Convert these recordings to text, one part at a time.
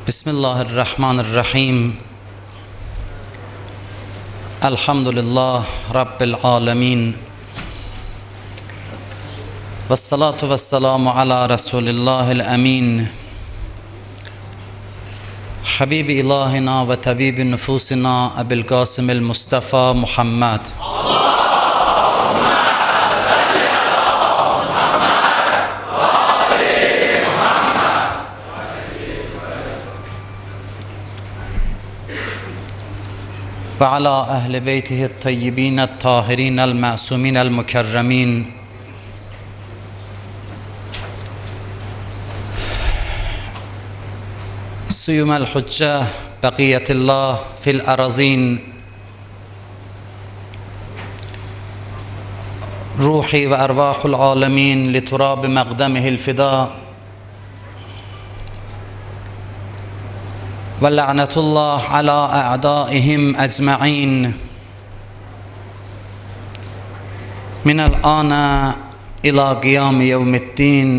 Bismillahirrahmanirrahim. Elhamdülillah Rabbil alemin. Vessalatu vesselamu ala Resulillahil emin. Habibi ilahina ve tabibi nüfusina Ebil Qasimil Mustafa Muhammed. Ve ala ehli beytihi tayyibin tahirin el ma'sumin el mukerremin. Suyum el huccah baqiyetillah fil arazin. Ruhi ve ervahul alemin li turabi maqdamihil fida. وَلَعْنَةُ اللّٰهِ عَلَى أَعْدَائِهِمْ أَجْمَعِينَ مِنَ الْآنَ إِلَى قِيَامِ يَوْمِ الدِّينِ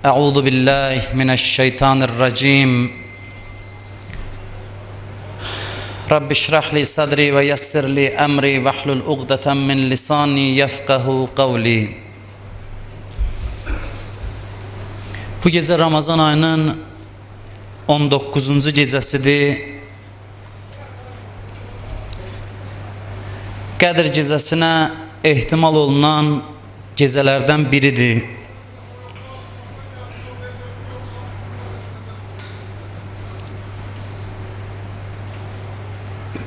أَعُوذُ بِاللّٰهِ مِنَ الشَّيْطَانِ الرَّجِيمِ رَبِّ اشْرَحْ لِي صَدْرِي وَيَسِّرْ لِي أَمْرِي وَاحْلُلْ عُقْدَةً مِنْ لِسَانِي يَفْقَهُ قَوْلِي. Bu gece Ramazan ayının 19. gecəsidir. Qədir gecəsinə ehtimal olunan gecələrdən biridir.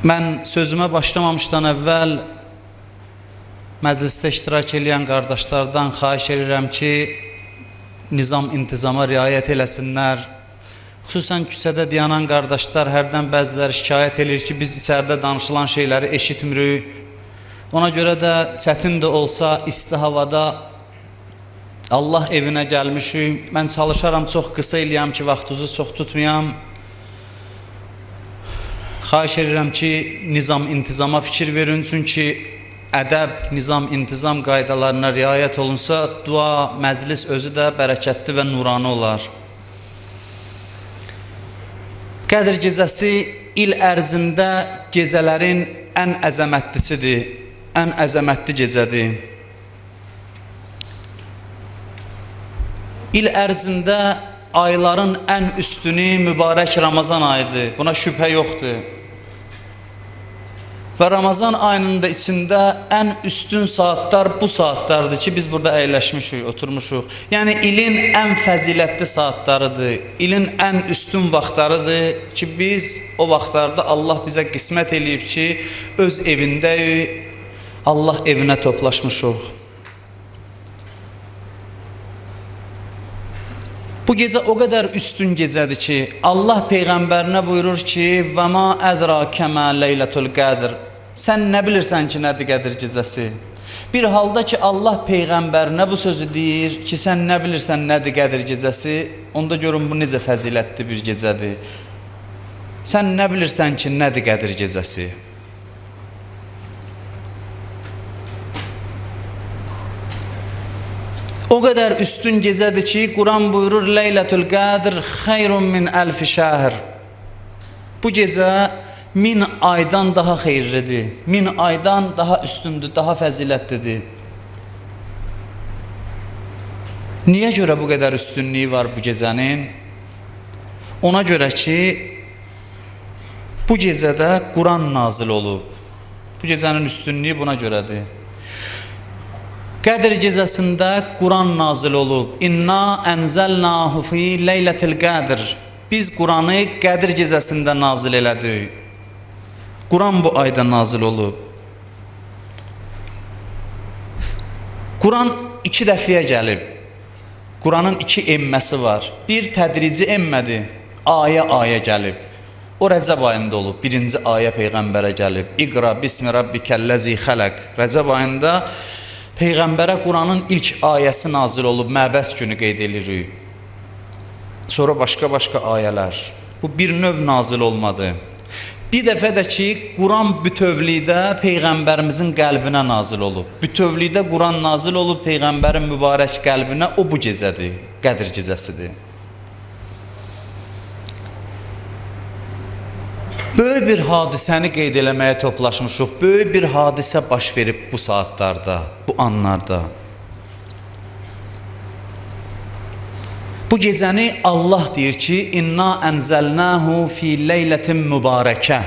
Mən sözümə başlamamışdan əvvəl məclisdə iştirak edən qardaşlardan xahiş edirəm ki, nizam intizama riayət eləsinlər. Xüsusən küçədə dayanan qardaşlar hərdən bəziləri şikayət edir ki, biz içəridə danışılan şeyləri eşitmirik. Ona görə də çətin də olsa isti havada Allah evinə gəlmişik. Mən çalışaram çox qısa eləyəm ki, vaxtınızı çox tutmayam. Xahiş edirəm ki, nizam intizama fikir verin. Çünki ədəb, nizam, intizam qaydalarına riayət olunsa, dua, məclis özü də bərəkətli və nurani olar. Qədir gecəsi il ərzində gecələrin ən əzəmətlisidir, ən əzəmətli gecədir. İl ərzində ayların ən üstünü mübarək Ramazan ayıdır, buna şübhə yoxdur. Və Ramazan ayının da içində ən üstün saatlar bu saatlardır ki, biz burada əyləşmişik, oturmuşuq. Yəni ilin ən fəzilətli saatlarıdır, ilin ən üstün vaxtlarıdır ki, biz o vaxtlarda Allah bizə qismət eləyib ki, öz evindəyik, Allah evinə toplaşmışıq. Bu gecə o qədər üstün gecədir ki, Allah Peyğəmbərinə buyurur ki, وَمَا أَدْرَاكَ مَا لَيْلَةُ الْقَدْرِ Sən nə bilirsən ki, nədir Qədir gecəsi? Bir halda ki, Allah Peyğəmbərinə bu sözü deyir ki, sən nə bilirsən nədir Qədir gecəsi? Onda görün bu necə fəzilətli bir gecədir. Sən nə bilirsən ki, nədir Qədir gecəsi? O qədər üstün gecədir ki, Quran buyurur, Leylətul Qadr xeyrun min əlfi şəhr. Bu gecə 1000 aydan daha xeyirlidir, 1000 aydan daha üstündür, daha fəzilətlidir. Niyə görə bu qədər üstünlüyü var bu gecənin? Ona görə ki, bu gecədə Quran nazil olub. Bu gecənin üstünlüyü buna görədir. Qədir gecəsində Quran nazil olub. İnna ənzəlnahu fi leylətil qədr. Biz Quranı Qədir gecəsində nazil elədik. Quran bu ayda nazil olub. Quran 2 dəfiyə gəlib. Quranın 2 enməsi var. Bir tədrici enmədir, ayə gəlib. O Rəcəb ayında olub. 1-ci ayə Peyğəmbərə gəlib. İqra bismi rabbikəlləzi xələq. Rəcəb ayında Peyğəmbərə Quranın ilk ayəsi nazil olub, məbəs günü qeyd edirik. Sonra başqa ayələr. Bu bir növ nazil olmadı. Bir dəfə də ki, Quran bütövlükdə Peyğəmbərimizin qəlbinə nazil olub. Bütövlükdə Quran nazil olub Peyğəmbərin mübarək qəlbinə, o bu gecədir, Qədir gecəsidir. Böyük bir hadisəni qeyd eləməyə toplaşmışıq. Böyük bir hadisə baş verib bu saatlarda, bu anlarda. Bu gecəni Allah deyir ki, İnna ənzəlnəhu fi leylətin mübarəkə.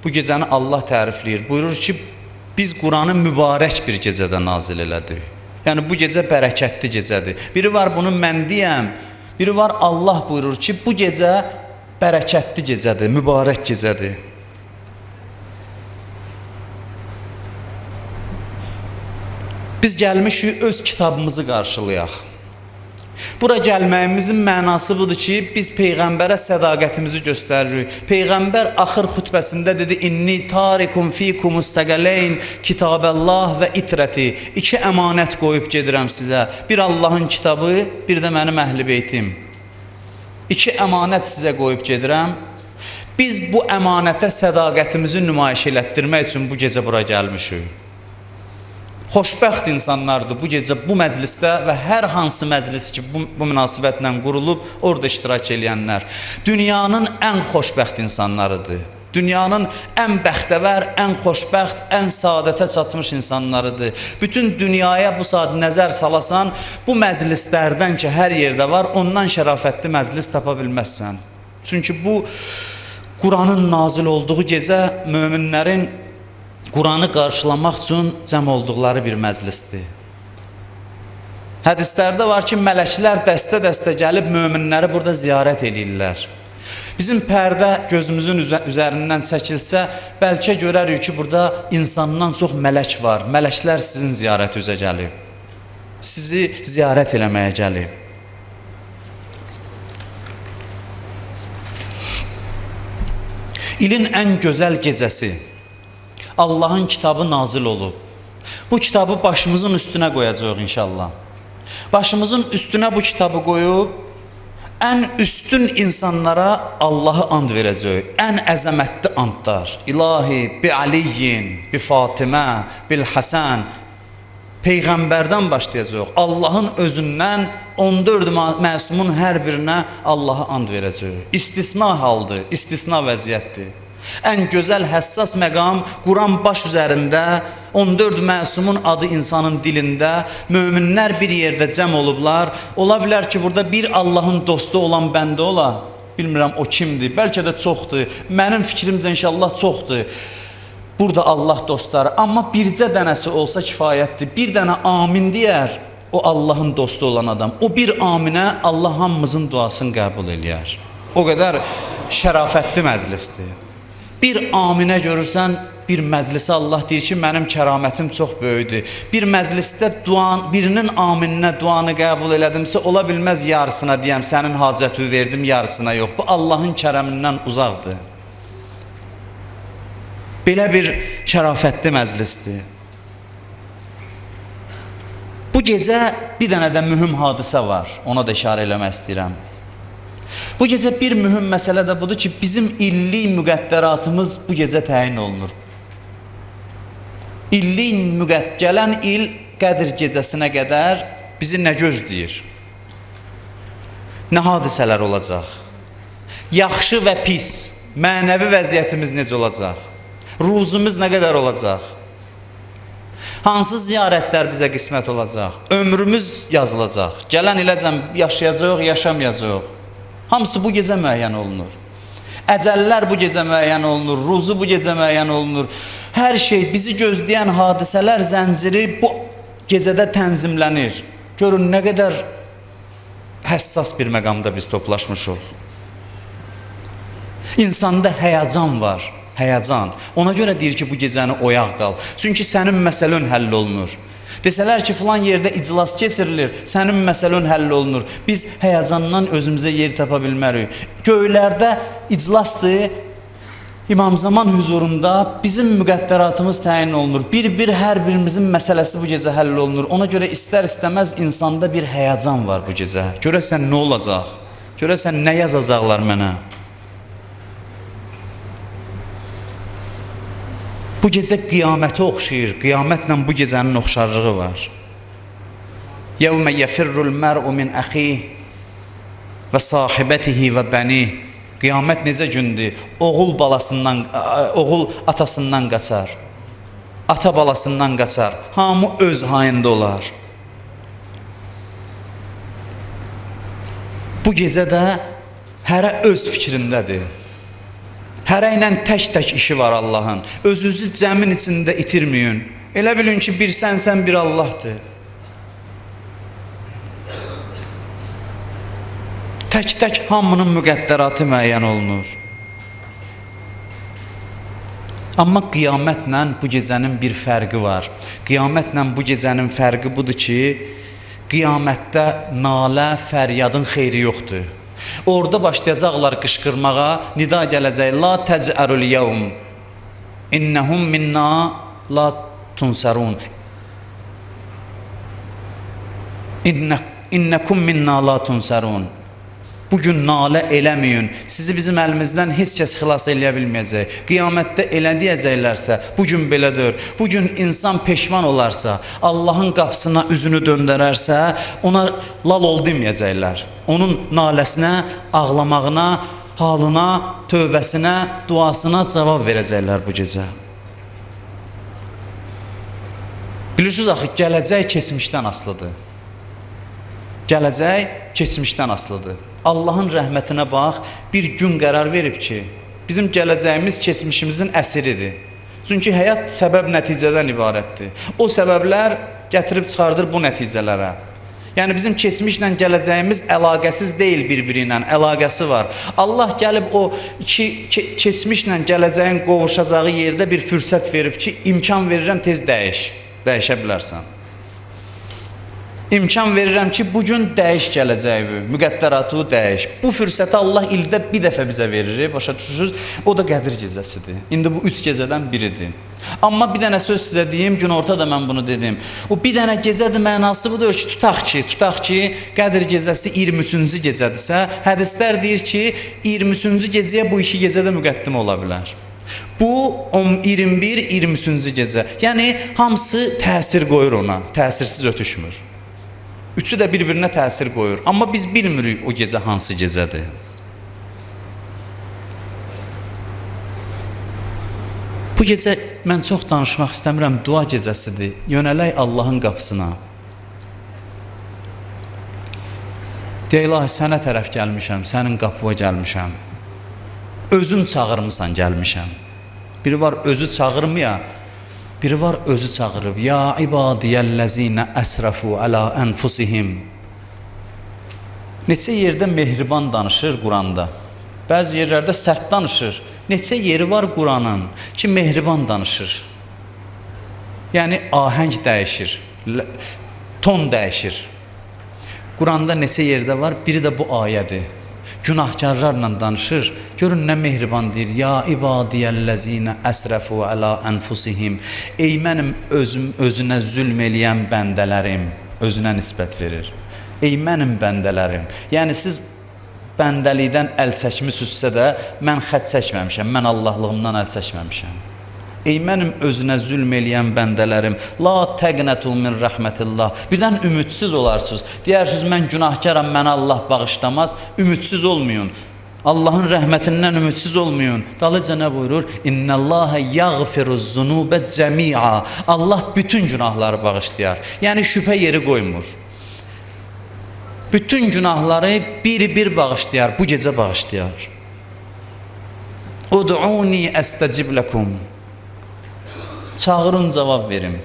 Bu gecəni Allah tərifləyir. Buyurur ki, biz Quranı mübarək bir gecədə nazil elədik. Yəni bu gecə bərəkətli gecədir. Biri var bunu mən deyəm, biri var Allah buyurur ki, bu gecə bərəkətli gecədir, mübarək gecədir. Biz gəlmişik öz kitabımızı qarşılayaq. Bura gəlməyimizin mənası budur ki, biz Peyğəmbərə sədaqətimizi göstəririk. Peyğəmbər axır xutbəsində dedi, İnni tarikum fikumus səqələyn, kitabəllah və itrəti. 2 əmanət qoyub gedirəm sizə. Bir Allahın kitabı, bir də mənim əhl-i beytim. 2 əmanət sizə qoyub gedirəm. Biz bu əmanətə sədaqətimizi nümayiş elətdirmək üçün bu gecə bura gəlmişik. Xoşbəxt insanlardır bu gecə bu məclisdə və hər hansı məclis ki bu münasibətlə qurulub orada iştirak edənlər dünyanın ən xoşbəxt insanlarıdır. Dünyanın ən bəxtəvər, ən xoşbəxt, ən saadətə çatmış insanlarıdır. Bütün dünyaya bu saat nəzər salasan, bu məclislərdən ki hər yerdə var, ondan şərafətli məclis tapa bilməzsən. Çünki bu Quranın nazil olduğu gecə möminlərin Quranı qarşılamaq üçün cəm olduqları bir məclisdir. Hədislərdə var ki, mələklər dəstə-dəstə gəlib möminləri burada ziyarət edirlər. Bizim pərdə gözümüzün üzərindən çəkilsə, bəlkə görərik ki, burada insandan çox mələk var. Mələklər sizin ziyarət üzə gəlib. Sizi ziyarət eləməyə gəlib. İlin ən gözəl gecəsi. Allahın kitabı nazil olub. Bu kitabı başımızın üstünə qoyacaq inşallah. Başımızın üstünə bu kitabı qoyub, ən üstün insanlara Allahı and verəcək. Ən əzəmətli andlar. İlahi, bi Aliyin, bi Fatimə, bil Həsən. Peyğəmbərdən başlayacaq. Allahın özündən 14 məsumun hər birinə Allahı and verəcək. İstisna haldır, istisna vəziyyətdir. Ən gözəl, həssas məqam Quran baş üzərində, 14 məsumun adı insanın dilində, möminlər bir yerdə cəm olublar. Ola bilər ki, burada bir Allahın dostu olan bəndə ola. Bilmirəm o kimdir, bəlkə də çoxdur. Mənim fikrimcə inşallah çoxdur. Burada Allah dostları, amma bircə dənəsi olsa kifayətdir. Bir dənə amin deyər, o Allahın dostu olan adam. O bir aminə Allah hamımızın duasını qəbul eləyər. O qədər şərafətli məclisdir. Bir aminə görürsən, bir məclisə Allah deyir ki, mənim kəramətim çox böyükdür. Bir məclisdə birinin amininə duanı qəbul elədimsə, ola bilməz yarısına deyəm, sənin hacəti verdim, yarısına yox. Bu Allahın kərəmindən uzaqdır. Belə bir şərafətli məclisdir. Bu gecə bir dənə də mühüm hadisə var, ona da işarə eləmək istəyirəm. Bu gecə bir mühüm məsələ də budur ki, bizim illik müqəddəratımız bu gecə təyin olunur. Gələn il Qədr gecəsinə qədər bizi nə gözləyir? Nə hadisələr olacaq? Yaxşı və pis, mənəvi vəziyyətimiz necə olacaq? Ruzumuz nə qədər olacaq? Hansı ziyarətlər bizə qismət olacaq? Ömrümüz yazılacaq. Gələn iləcəm yaşayacaq, yaşamayacaq. Hamısı bu gecə müəyyən olunur. Əcəllər bu gecə müəyyən olunur, ruzu bu gecə müəyyən olunur. Hər şey, bizi gözləyən hadisələr zənciri bu gecədə tənzimlənir. Görün, nə qədər həssas bir məqamda biz toplaşmışıq. İnsanda həyəcan var, həyəcan. Ona görə deyir ki, bu gecəni oyaq qal. Çünki sənin məsələn həll olunur. Desələr ki, filan yerdə iclas keçirilir, sənin məsələn həll olunur. Biz həyəcandan özümüzə yer tapa bilmərik. Göylərdə iclasdır, İmam Zaman huzurunda bizim müqəddəratımız təyin olunur. Bir hər birimizin məsələsi bu gecə həll olunur. Ona görə istər-istəməz insanda bir həyəcan var bu gecə. Görəsən nə olacaq? Görəsən nə yazacaqlar mənə? Bu gecə qiyamətə oxşayır. Qiyamətlə bu gecənin oxşarlığı var. Yevmə yefirrul mər'u min əxih və sahibətihi və bənih. Qiyamət necə gündür? Oğul balasından, oğul atasından qaçar. Ata balasından qaçar. Hamı öz hayında olar. Bu gecə də hərə öz fikrindədir. Hərə ilə tək-tək işi var Allahın. Özünüzü cəmin içində itirməyin. Elə bilin ki, bir sənsən, bir Allahdır. Tək-tək hamının müqəddəratı müəyyən olunur. Amma qiyamətlə bu gecənin bir fərqi var. Qiyamətlə bu gecənin fərqi budur ki, qiyamətdə nalə, fəryadın xeyri yoxdur. Orada başlayacaqlar qışqırmağa, nida gələcək, la təcərül yevm, innəhum minna la tunsarun, innəkum minna la tunsarun. Bugün nalə eləməyin, sizi bizim əlimizdən heç kəs xilas eləyə bilməyəcək. Qiyamətdə elə deyəcəklərsə, bugün belədir. Bugün insan peşman olarsa, Allahın qapısına üzünü döndərərsə, ona lal ol deməyəcəklər. Onun naləsinə, ağlamağına, halına, tövbəsinə, duasına cavab verəcəklər bu gecə. Bilirsiniz axı, gələcək keçmişdən asılıdır. Gələcək keçmişdən asılıdır. Allahın rəhmətinə bax, bir gün qərar verib ki, bizim gələcəyimiz keçmişimizin əsiridir. Çünki həyat səbəb nəticədən ibarətdir. O səbəblər gətirib çıxardır bu nəticələrə. Yəni bizim keçmişlə gələcəyimiz əlaqəsiz deyil bir-biri ilə, əlaqəsi var. Allah gəlib o keçmişlə gələcəyin qovuşacağı yerdə bir fürsət verib ki, imkan verirəm tez dəyişə bilərsən. İmkan verirəm ki, bugün dəyiş gələcəyi, müqəddəratı dəyiş. Bu fürsəti Allah ildə bir dəfə bizə verir, başa düşürsünüz? O da Qədir gecəsidir. İndi bu 3 gecədən biridir. Amma bir dənə söz sizə deyim, günorta da mən bunu dedim. O bir dənə gecədir mənası budur ki, tutaq ki, Qədir gecəsi 23-cü gecədirsə, hədislər deyir ki, 23-cü gecəyə bu 2 gecə də müqəddim ola bilər. Bu 21-23-cü gecə. Yəni hamısı təsir qoyur ona, təsirsiz ötüşmür. Üçü də bir-birinə təsir qoyur. Amma biz bilmirik o gecə hansı gecədir. Bu gecə mən çox danışmaq istəmirəm, dua gecəsidir. Yönələk Allahın qapısına. Deyə ilahi, sənə tərəf gəlmişəm, sənin qapıva gəlmişəm. Özün çağırmısan, gəlmişəm. Biri var özü çağırmaya, biri var özü çağırıb. Ya ibadiyəl-ləzinə əsrafu ələ ənfusihim. Neçə yerdə mehriban danışır Quranda. Bəzi yerlərdə sərt danışır. Neçə yeri var Quranın ki, mehriban danışır. Yəni ahəng dəyişir, ton dəyişir. Quranda neçə yerdə var, biri də bu ayədir. Günahkarlarla danışır. Görün nə mehriban deyir. Ya ibadiyəl-ləzinə əsrafu ələ ənfusihim. Ey mənim özünə zülm eləyən bəndələrim. Özünə nisbət verir. Ey mənim bəndələrim. Yəni siz bəndəlikdən əl çəkmisinizsə də mən xət çəkməmişəm. Mən Allahlığımdan əl çəkməmişəm. Ey mənim özünə zülm eləyən bəndələrim, la təqnətu min rəhmətillah. Birdən ümidsiz olarsınız. Deyirsiniz, mən günahkaram, mənə Allah bağışlamaz. Ümidsiz olmayın. Allahın rəhmətindən ümidsiz olmayın. Dalıca nə buyurur? İnnəlləhə yəğfiruz zunubə cəmi'a. Allah bütün günahları bağışlayar. Yəni şübhə yeri qoymur. Bütün günahları bir-bir bağışlayar. Bu gecə bağışlayar. Ud'uni əstəcib ləkum. Çağırın, cavab verim.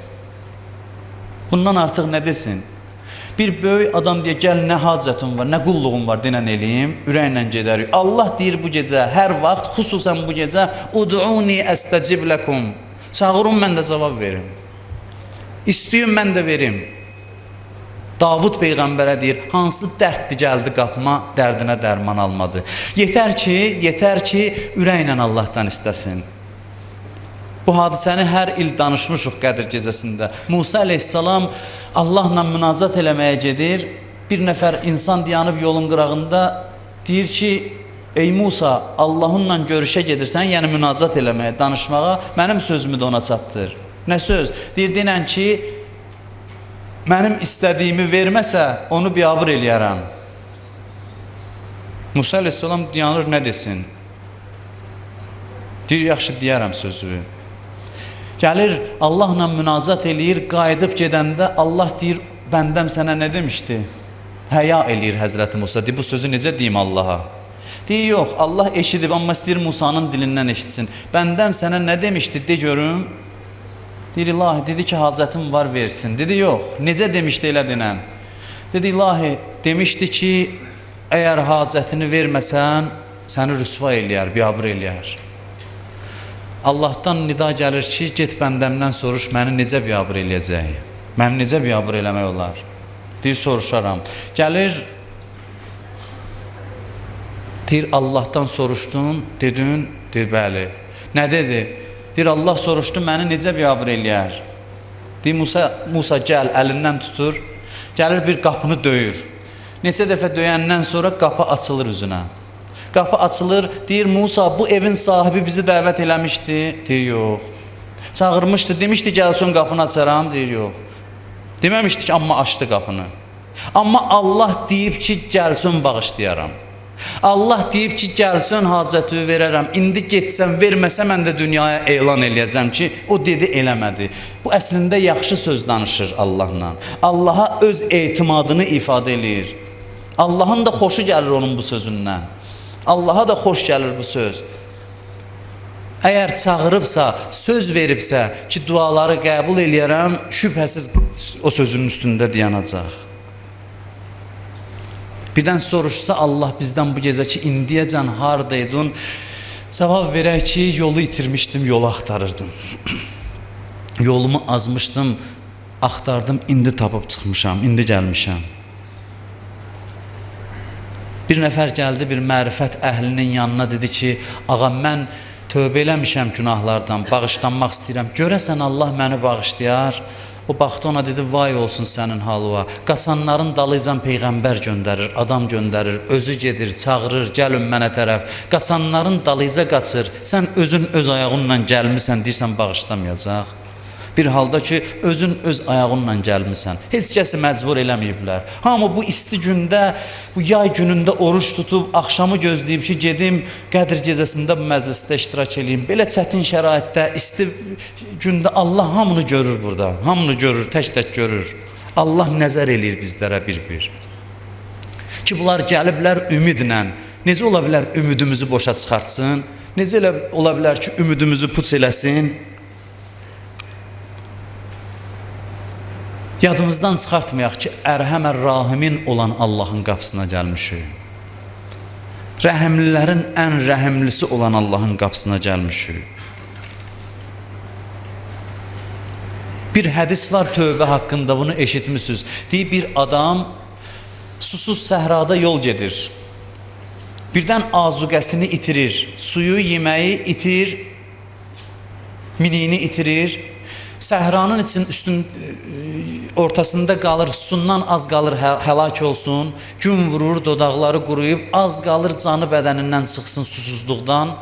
Bundan artıq nə desin? Bir böyük adam deyə, gəl nə hacətin var, nə qulluğun var, denən eləyim, ürəklə gedərik. Allah deyir bu gecə, hər vaxt, xüsusən bu gecə, ud'uni əstəcib ləkum. Çağırın, mən də cavab verim. İstəyim, mən də verim. Davud Peyğəmbərə deyir, hansı dərddir gəldi qapıma, dərdinə dərman almadı. Yetər ki, ürəklə Allahdan istəsin. Bu hadisəni hər il danışmışıq Qədir gecəsində. Musa əleyhissalam Allahla münacat eləməyə gedir. Bir nəfər insan dayanıb yolun qırağında deyir ki, ey Musa, Allahınla görüşə gedirsən, yəni münacat eləməyə, danışmağa, mənim sözümü də ona çatdır. Nə söz? Deyir, denən ki, mənim istədiyimi verməsə, onu biabır eləyərəm. Musa əleyhissalam dayanır, nə desin? Deyir, yaxşı deyərəm sözü. Gəlir, Allahla münacat eləyir, qayıdıb gedəndə Allah deyir, bəndəm sənə nə demişdi? Həya eləyir Həzrəti Musa. Deyir, bu sözü necə deyim Allaha? Deyir, yox, Allah eşidib, amma istəyir Musanın dilindən eşitsin. Bəndəm sənə nə demişdi, de görüm. Deyir, ilahi, dedi ki, hacətim var, versin. Dedi, yox, necə demişdi elə denən? Dedi, ilahi, demişdi ki, əgər hacətini verməsən, səni rüsva eləyər, biabır eləyər. Allahdan nida gəlir ki, get bəndəmdən soruş, məni necə biabır eləyəcək? Məni necə biabır eləmək olar? Deyir, soruşaram. Gəlir, deyir, Allahdan soruşdun, dedin, deyir, bəli. Nə dedi? Deyir, Allah soruşdu, məni necə biabır eləyər? Deyir, Musa gəl, əlindən tutur, gəlir bir qapını döyür. Neçə dəfə döyəndən sonra qapı açılır üzünə. Qapı açılır, deyir, Musa, bu evin sahibi bizi dəvət eləmişdi. Deyir, yox. Çağırmışdı, demişdi, gəlsin qapını açaram. Deyir, yox. Deməmişdi ki, amma açdı qapını. Amma Allah deyib ki, gəlsin bağışlayaram. Allah deyib ki, gəlsin hacəti verərəm. İndi getsən, verməsə mən də dünyaya elan eləyəcəm ki, o dedi, eləmədi. Bu əslində yaxşı söz danışır Allahla. Allaha öz etimadını ifadə eləyir. Allahın da xoşu gəlir onun bu sözündən. Allaha da xoş gəlir bu söz. Əgər çağırıbsa, söz veribsə ki, duaları qəbul eləyərəm, şübhəsiz o sözün üstündə dayanacaq. Birdən soruşsa Allah bizdən bu gecə ki, indiyəcən hardaydın, cavab verək ki, yolu itirmişdim, yolu axtarırdım. Yolumu azmışdım, axtardım, indi tapıb çıxmışam, indi gəlmişəm. Bir nəfər gəldi, bir mərifət əhlinin yanına dedi ki, ağa, mən tövbə eləmişəm günahlardan, bağışlanmaq istəyirəm. Görəsən Allah məni bağışlayar. O baxdı ona dedi, vay olsun sənin halıva. Qaçanların dalıcan peyğəmbər göndərir, adam göndərir, özü gedir, çağırır, gəlin mənə tərəf. Qaçanların dalıca qaçır, sən özün öz ayağınla gəlmisən, deyirsən bağışlamayacaq. Bir halda ki, özün öz ayağınla gəlmisən. Heç kəsi məcbur eləməyiblər. Hamı bu isti gündə, bu yay günündə oruç tutub, axşamı gözləyib ki, gedim Qədr gecəsində bu məclisdə iştirak edeyim. Belə çətin şəraitdə, isti gündə Allah hamını görür burada. Hamını görür, tək-tək görür. Allah nəzər eləyir bizlərə bir-bir. Ki, bunlar gəliblər ümidlə. Necə ola bilər ümidimizi boşa çıxartsın? Necə ola bilər ki, ümidimizi puç eləsin? Yadımızdan çıxartmayaq ki, Ərhəmər Rahimin olan Allahın qapısına gəlmişik. Rəhimlilərin ən rəhimlisi olan Allahın qapısına gəlmişik. Bir hədis var tövbə haqqında, bunu eşitmişsiniz. Deyir, bir adam susuz səhrada yol gedir. Birdən azuqəsini itirir, suyu, yeməyi itir, miniyini itirir. Səhranın üçün ortasında qalır, susundan az qalır həlak olsun, gün vurur, dodaqları quruyub, az qalır canı bədənindən çıxsın susuzluqdan.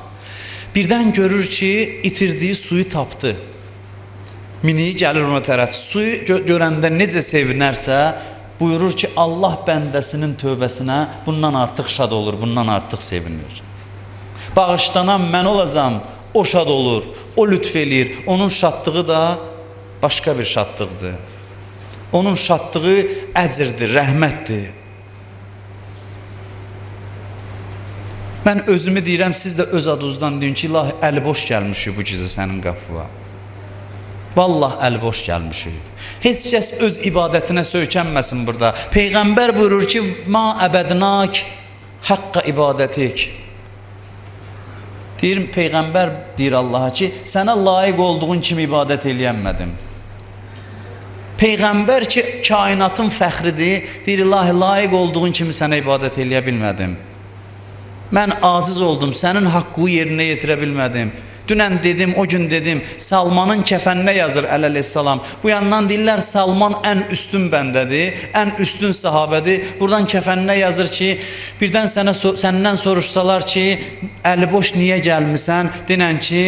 Birdən görür ki, itirdiyi suyu tapdı. Miniyi gəlir ona tərəf, suyu görəndə necə sevinərsə, buyurur ki, Allah bəndəsinin tövbəsinə bundan artıq şad olur, bundan artıq sevinir. Bağışlanan mən olacam, o şad olur, o lütf eləyir, onun şadlığı da başqa bir şadlıqdır. Onun şadlığı əcrdir, rəhmətdir. Mən özümü deyirəm, siz də öz adınızdan deyin ki, ilahi əliboş gəlmişik bu gecə sənin qapıva. Vallah əliboş gəlmişik. Heç kəs öz ibadətinə söykənməsin burada. Peyğəmbər buyurur ki, ma əbədnak haqqa ibadətik. Deyir, Peyğəmbər deyir Allaha ki, sənə layiq olduğun kimi ibadət eləyənmədim. Peyğəmbər ki, kainatın fəxridir, deyir, ilahi, layiq olduğun kimi sənə ibadət eləyə bilmədim. Mən aciz oldum, sənin haqqı yerinə yetirə bilmədim. Dünən dedim, o gün dedim, Salmanın kəfəninə yazır əleyhissalam. Bu yandan deyirlər, Salman ən üstün bəndədir, ən üstün sahabədir. Buradan kəfəninə yazır ki, birdən səndən soruşsalar ki, əliboş niyə gəlmisən? Denən ki,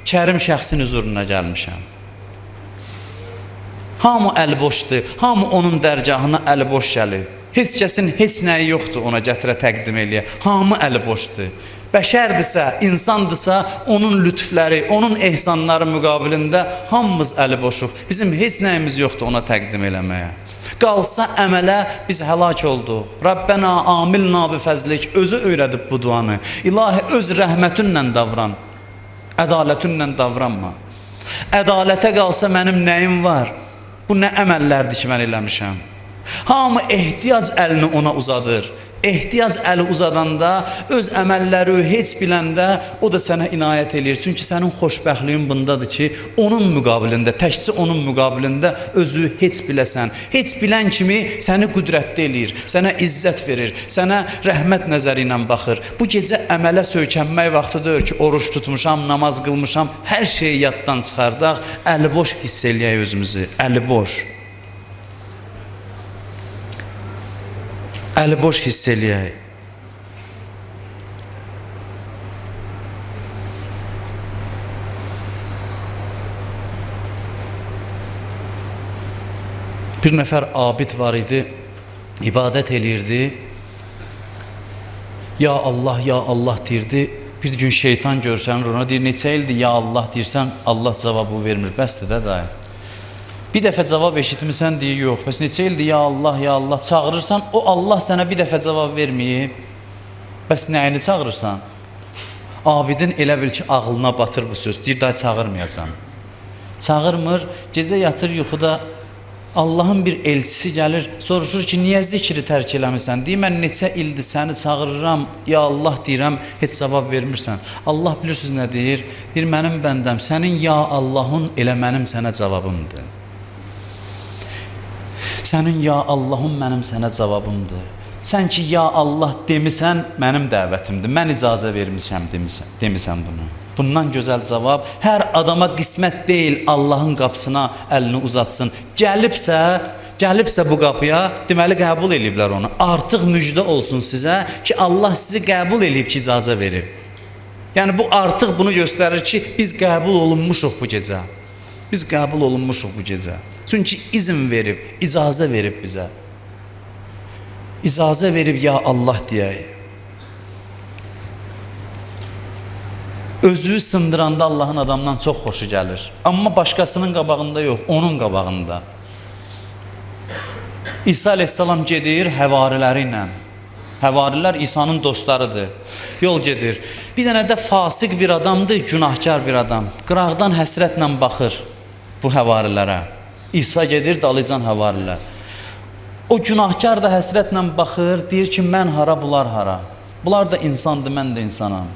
Kərim şəxsin huzuruna gəlmişəm. Hamı əliboşdur, hamı onun dərgahına əliboş gəlir. Heç kəsin heç nəyi yoxdur ona gətirə təqdim eləyə. Hamı əli boşdur. Bəşərdirsə, insandırsa, onun lütfləri, onun ehsanları müqabilində hamımız əli boşuq. Bizim heç nəyimiz yoxdur ona təqdim eləməyə. Qalsa əmələ biz həlak olduq. Rabbena amilna bi fəzlik. Özü öyrədib bu duanı. İlahi öz rəhmətinlə davran. Ədalətinlə davranma. Ədalətə qalsa mənim nəyim var? Bu nə əməllərdir ki, mən eləmişəm? Hamı ehtiyac əlini ona uzadır. Ehtiyac əli uzadanda, öz əməlləri heç biləndə o da sənə inayət eləyir. Çünki sənin xoşbəxtliyin bundadır ki, onun müqabilində, təkcə onun müqabilində özü heç biləsən. Heç bilən kimi səni qüdrətli eləyir, sənə izzət verir, sənə rəhmət nəzəri ilə baxır. Bu gecə əmələ söykənmək vaxtıdır ki, oruç tutmuşam, namaz qılmışam, hər şeyi yaddan çıxardaq, əli boş hiss eləyək özümüzü, əli boş. Əli boş hiss eləyək. Bir nəfər abid var idi, ibadət eləyirdi. Ya Allah deyirdi. Bir gün şeytan görsənir ona, deyir, neçə ildir ya Allah deyirsən, Allah cavabı vermir. Bəsdir də dayı. Bir dəfə cavab eşitmirsən, deyir, yox. Bəs neçə ildir ya Allah çağırırsan, o Allah sənə bir dəfə cavab verməyib. Bəs nəyini çağırırsan? Abidin elə bil ki, ağlına batır bu söz. Deyir, dayı çağırmayacam. Çağırmır, gecə yatır yuxuda. Allahın bir elçisi gəlir, soruşur ki, niyə zikri tərk eləmirsən? Deyir, mən neçə ildir səni çağırıram, ya Allah deyirəm, heç cavab vermirsən. Allah bilirsiniz nə deyir? Deyir, mənim bəndəm, sənin ya Allahın elə mənim sənə cavabımdır. Sənin ya Allahın mənim sənə cavabımdır. Sən ki ya Allah demisən, mənim dəvətimdir. Mən icazə vermişəm demisən bunu. Bundan gözəl cavab, hər adama qismət deyil Allahın qapısına əlini uzatsın. Gəlibsə bu qapıya, deməli qəbul eləyiblər onu. Artıq müjdə olsun sizə ki, Allah sizi qəbul eləyib ki, icazə verib. Yəni bu artıq bunu göstərir ki, biz qəbul olunmuşuq bu gecə. Biz qəbul olunmuşuq bu gecə. Çünki izin verib, icazə verib bizə. İcazə verib ya Allah deyək. Özü sındıranda Allahın adamdan çox xoşu gəlir. Amma başqasının qabağında yox, onun qabağında. İsa aleyhissalam gedir həvariləri ilə. Həvarilər İsa'nın dostlarıdır. Yol gedir. Bir dənə də fasik bir adamdır, günahkar bir adam. Qıraqdan həsrətlə baxır bu həvarilərə. İsa gedir, dalıcan həvarilər. O günahkar da həsrətlə baxır, deyir ki, mən hara, bunlar hara. Bunlar da insandır, mən də insanam.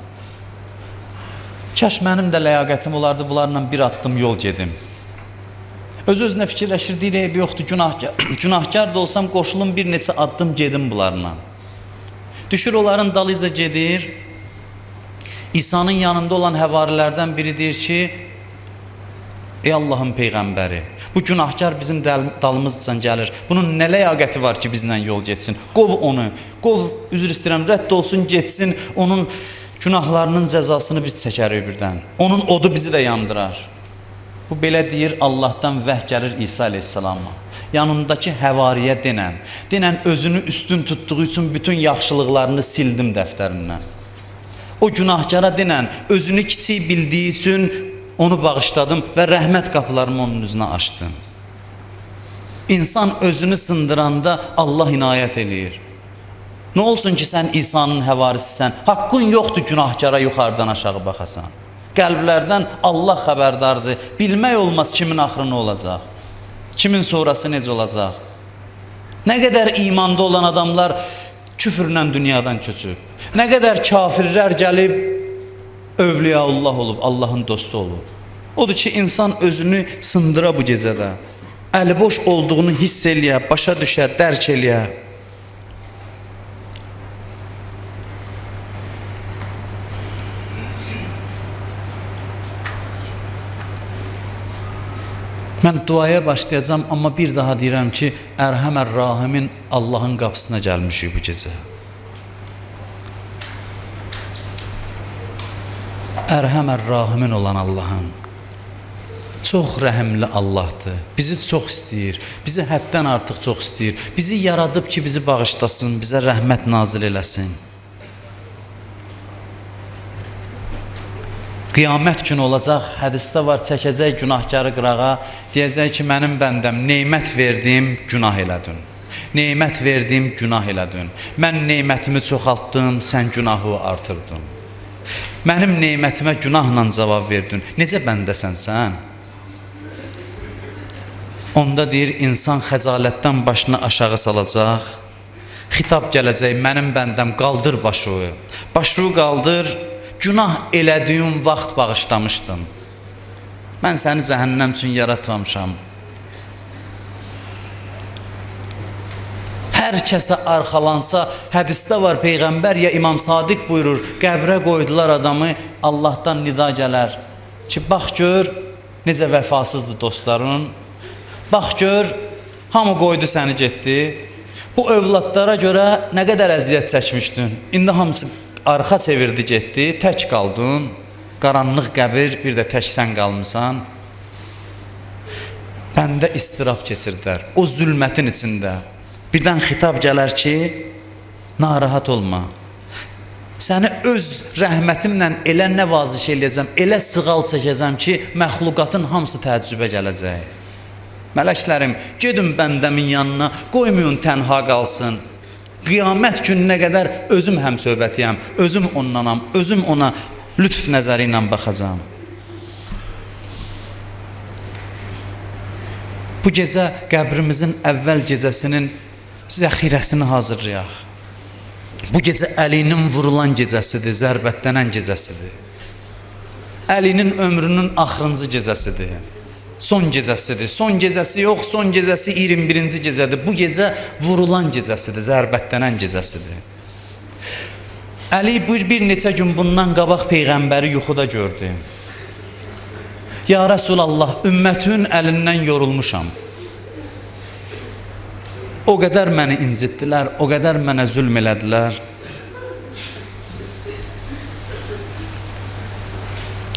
Kaş mənim də ləyaqətim olardı, bunlarla bir addım yol gedim. Öz-özünə fikirləşir, deyir, eybi yoxdur, günahkar da olsam qoşulum bir neçə addım gedim bunlarla. Düşür onların dalıca gedir. İsa'nın yanında olan həvarilərdən biri deyir ki, ey Allahın Peyğəmbəri, bu günahkar bizim dalımızdan gəlir. Bunun nə ləyaqəti var ki, bizlə yol getsin? Qov onu, üzr istəyirəm, rədd olsun, getsin, onun günahlarının cəzasını biz çəkərik birdən. Onun odu bizi də yandırar. Bu belə deyir, Allahdan vəh gəlir İsa aleyhissalama. Yanındakı həvariyə denən özünü üstün tutduğu üçün bütün yaxşılıqlarını sildim dəftərindən. O günahkara denən özünü kiçik bildiyi üçün onu bağışladım və rəhmət qapılarımı onun üzünə açdım. İnsan özünü sındıranda Allah inayət eləyir. Nə olsun ki, sən İsa'nın həvarisisən, haqqın yoxdur günahkara yuxarıdan aşağı baxasan. Qəlblərdən Allah xəbərdardır, bilmək olmaz kimin axırı nə olacaq, kimin sonrası necə olacaq. Nə qədər imanda olan adamlar küfrlə dünyadan köçüb, nə qədər kafirlər gəlib, övliyaullah olub, Allahın dostu olub. Odur ki, insan özünü sındıra bu gecədə, əliboş olduğunu hiss eləyə, başa düşə, dərk eləyə. Mən duaya başlayacağım, amma bir daha deyirəm ki, Ərhəmər Rahimin Allahın qapısına gəlmişik bu gecə. Ərhəmər Rahimin olan Allahın. Çox rəhimli Allahdır. Bizi çox istəyir. Bizi həddən artıq çox istəyir. Bizi yaradıb ki, bizi bağışlasın, bizə rəhmət nazil eləsin. Qiyamət günü olacaq, hədisdə var, çəkəcək günahkarı qırağa, deyəcək ki, mənim bəndəm, neymət verdim, günah elədin. Neymət verdim, günah elədin. Mən neymətimi çoxaltdım, sən günahı artırdın. Mənim neymətimə günahla cavab verdin. Necə bəndəsən sən? Onda deyir, insan xəcalətdən başını aşağı salacaq, xitab gələcək, mənim bəndəm, qaldır başını. Başını qaldır, günah elədiyim vaxt bağışlamışdım. Mən səni cəhənnəm üçün yaratmamışam. Hər kəsə arxalansa, hədisdə var, Peyğəmbər ya İmam Sadiq buyurur, qəbrə qoydular adamı, Allahdan nida gələr ki, bax gör, necə vəfasızdır dostların, bax gör, hamı qoydu səni getdi, bu övladlara görə nə qədər əziyyət çəkmişdin, indi hamısı arxa çevirdi getdi, tək qaldın, qaranlıq qəbir, bir də tək sən qalmısan. Bəndə istirab keçirdilər, o zülmətin içində. Birdən xitab gələr ki, narahat olma. Səni öz rəhmətimlə elə nəvaziş eləyəcəm, elə sığal çəkəcəm ki, məxluqatın hamısı təəccübə gələcək. Mələklərim, gedin bəndəmin yanına, qoymayın tənha qalsın. Qiyamət gününə qədər özüm həmsöhbətiyəm, özüm ondanam, özüm ona lütf nəzəri ilə baxacam. Bu gecə qəbrimizin əvvəl gecəsinin zəxirəsini hazırlayaq. Bu gecə Əlinin vurulan gecəsidir, zərbətlənən gecəsidir. Əlinin ömrünün axırıncı gecəsidir. Son gecəsidir. Son gecəsi yox, son gecəsi 21-ci gecədir. Bu gecə vurulan gecəsidir, zərbətlənən gecəsidir. Əli bir neçə gün bundan qabaq Peyğəmbəri yuxuda gördü. Ya Rəsulallah, ümmətin əlindən yorulmuşam. O qədər məni incitdilər, o qədər mənə zülm elədilər.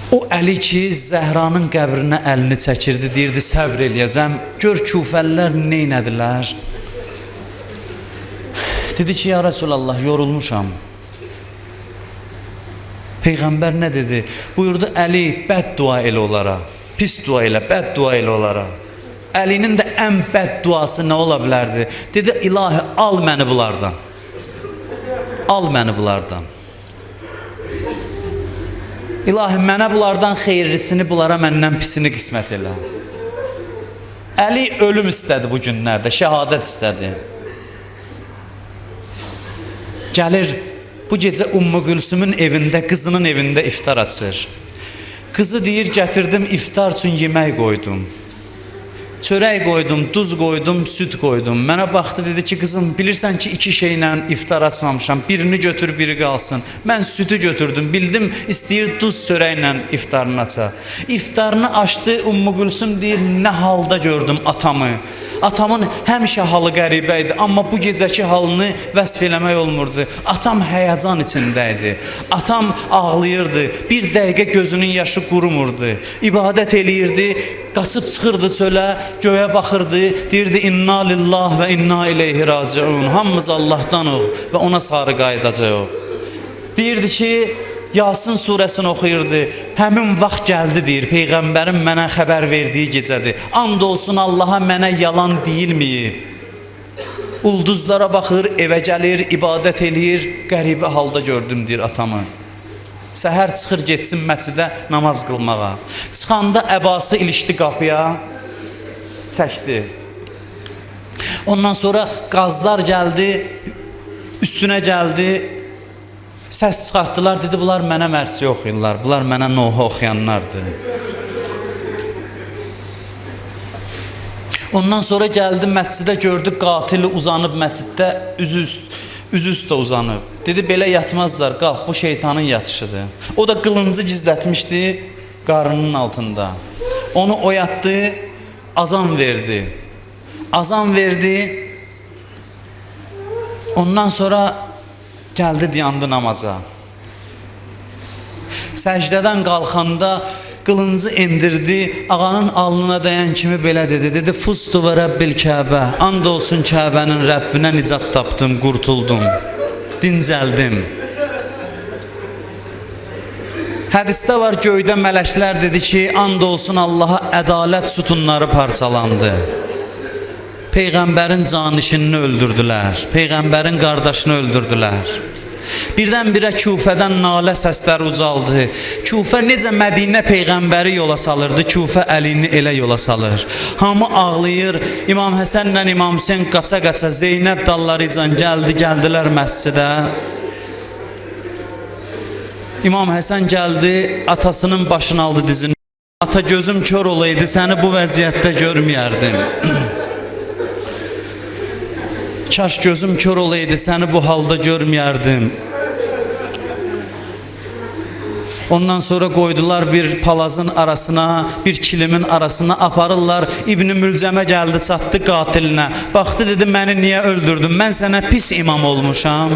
O Əli ki, Zəhranın qəbrinə əlini çəkirdi, deyirdi, səbr eləyəcəm, gör küfəllər neynədilər. Dedi ki, ya Rəsulallah, yorulmuşam. Peyğəmbər nə dedi? Buyurdu, Əli, bəd dua elə onlara, pis dua elə, bəd dua elə onlara. Əlinin də ən bəd duası nə ola bilərdi? Dedi, ilahi, al məni bunlardan. Al məni bunlardan. İlahi, mənə bunlardan xeyirlisini, bunlara məndən pisini qismət elə. Əli ölüm istədi bu günlərdə, şəhadət istədi. Gəlir, bu gecə Ümmü Gülsümün evində, qızının evində iftar açır. Qızı deyir, gətirdim, iftar üçün yemək qoydum. Çörək qoydum, duz qoydum, süt qoydum. Mənə baxdı, dedi ki, qızım, bilirsən ki, 2 şeylə iftar açmamışam. Birini götür, biri qalsın. Mən sütü götürdüm, bildim, istəyir duz çörəklə iftarını aça. İftarını açdı, Ümmü Gülsüm deyir, nə halda gördüm atamı. Atamın həmişə halı qəribə idi, amma bu gecəki halını vəsf eləmək olmurdu. Atam həyəcan içində idi. Atam ağlayırdı, bir dəqiqə gözünün yaşı qurumurdu. İbadət eləyirdi, qaçıb çıxırdı çölə, göyə baxırdı, deyirdi, inna lillah və inna ileyhi raciun. Hamımız Allahdanıq və ona sarı qayıdacaq. Deyirdi ki, Yasin surəsini oxuyurdu. Həmin vaxt gəldi deyir, Peyğəmbərin mənə xəbər verdiyi gecədir. And olsun Allaha, mənə yalan deyilməyib. Ulduzlara baxır, evə gəlir, ibadət eləyir, qəribə halda gördüm deyir atamı. Səhər çıxır, getsin məscidə namaz qılmağa. Çıxanda əbası ilişdi qapıya, çəkdi. Ondan sonra qazlar gəldi, üstünə gəldi, səs çıxartdılar, dedi, bunlar mənə mərsi oxuyurlar, bunlar mənə Nuh'u oxuyanlardır. Ondan sonra gəldi məscidə, gördü qatili uzanıb məsciddə, üzü üstə uzanıb. Dedi, belə yatmazlar, qalx, bu şeytanın yatışıdır. O da qılıncı gizlətmişdi qarnının altında. Onu oyatdı, azan verdi. Azan verdi, ondan sonra gəldi, dayandı namaza. Səcdədən qalxanda qılıncı endirdi, ağanın alnına dəyan kimi belə dedi. Dedi, Fustu və Rəbbil Kəbə, and olsun Kəbənin Rəbbinə nicat tapdım, qurtuldum, dincəldim. Hədisdə var, göydə mələklər dedi ki, and olsun Allaha ədalət sütunları parçalandı. Peyğəmbərin canişinini öldürdülər, Peyğəmbərin qardaşını öldürdülər. Birdən-birə Küfədən nalə səslər ucaldı. Küfə necə Mədinə Peyğəmbəri yola salırdı, Küfə Əlini elə yola salır. Hamı ağlayır, İmam Həsənlə İmam Hüseyn qaça-qaça Zeynəb dallarıcan gəldilər məscidə. İmam Həsən gəldi, atasının başını aldı dizini. Ata, gözüm kör olaydı, səni bu vəziyyətdə görməyərdim. Kaş gözüm kör olaydı, səni bu halda görməyərdim. Ondan sonra qoydular bir palazın arasına, bir kilimin arasına aparırlar. İbn-i Mülcəmə gəldi, çatdı qatilinə. Baxdı, dedi, məni niyə öldürdün? Mən sənə pis imam olmuşam.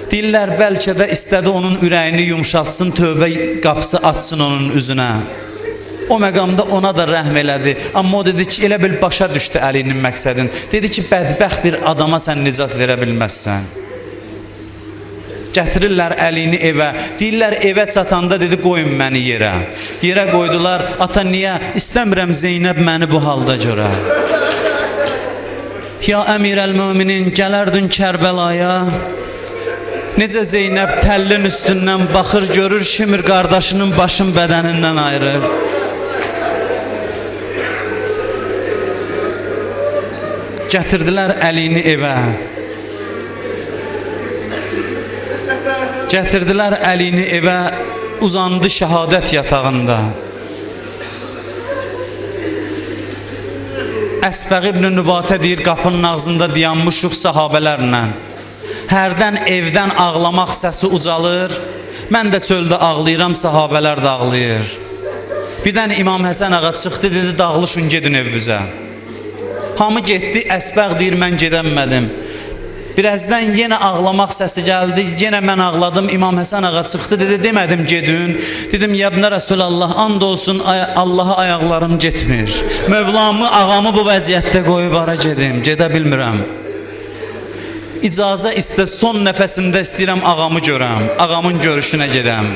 Deyirlər, bəlkə də istədi onun ürəyini yumşatsın, tövbə qapısı açsın onun üzünə. O məqamda ona da rəhm elədi. Amma o dedi ki, elə bil başa düşdü Əlinin məqsədin. Dedi ki, bədbəxt bir adama sən nicat verə bilməzsən. Gətirirlər Əlini evə. Deyirlər, evə çatanda dedi, qoyun məni yerə. Yerə qoydular. Ata, niyə? İstəmirəm Zeynəb məni bu halda görə. Ya Əmirəl-Möminin, gələrdin Kərbəlaya. Necə Zeynəb təllin üstündən baxır, görür, şimir qardaşının başın bədənindən ayırır. Gətirdilər Əlini evə. Gətirdilər Əlini evə, uzandı şəhadət yatağında. Əsbəq ibn Nübatə deyir, qapının ağzında dayanmışıq sahabələrlə. Hərdən evdən ağlamaq səsi ucalır. Mən də çöldə ağlayıram, sahabələr də ağlayır. Birdən İmam Həsən ağa çıxdı, dedi, dağılışın, gedin evvüzə. Hamı getdi, Əsbəq deyir, mən gedəmədim. Birazdan yenə ağlamaq səsi gəldi, yenə mən ağladım. İmam Həsən ağa çıxdı, dedi, demədim gedin. Dedim, yəbnə Rəsulallah, and olsun Allaha ayaqlarım getmir. Mövlamı, ağamı bu vəziyyətdə qoyub ara gedim, gedə bilmirəm. İcazə istə, son nəfəsində istəyirəm ağamı görəm, ağamın görüşünə gedəm.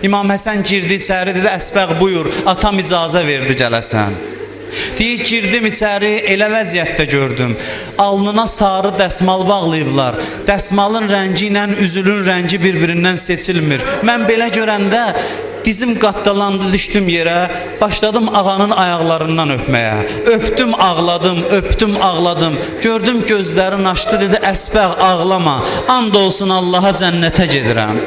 İmam Həsən girdi içəri, dedi, Əsbəq buyur, atam icazə verdi gələsən. Deyir, girdim içəri, elə vəziyyətdə gördüm. Alnına sarı dəsmal bağlayıblar. Dəsmalın rəngi ilə üzülün rəngi bir-birindən seçilmir. Mən belə görəndə dizim qattalandı, düşdüm yerə. Başladım ağanın ayaqlarından öpməyə. Öpdüm, ağladım, öpdüm, ağladım. Gördüm gözlərin açdı, dedi, Əsbəq ağlama. And olsun Allaha cənnətə gedirəm.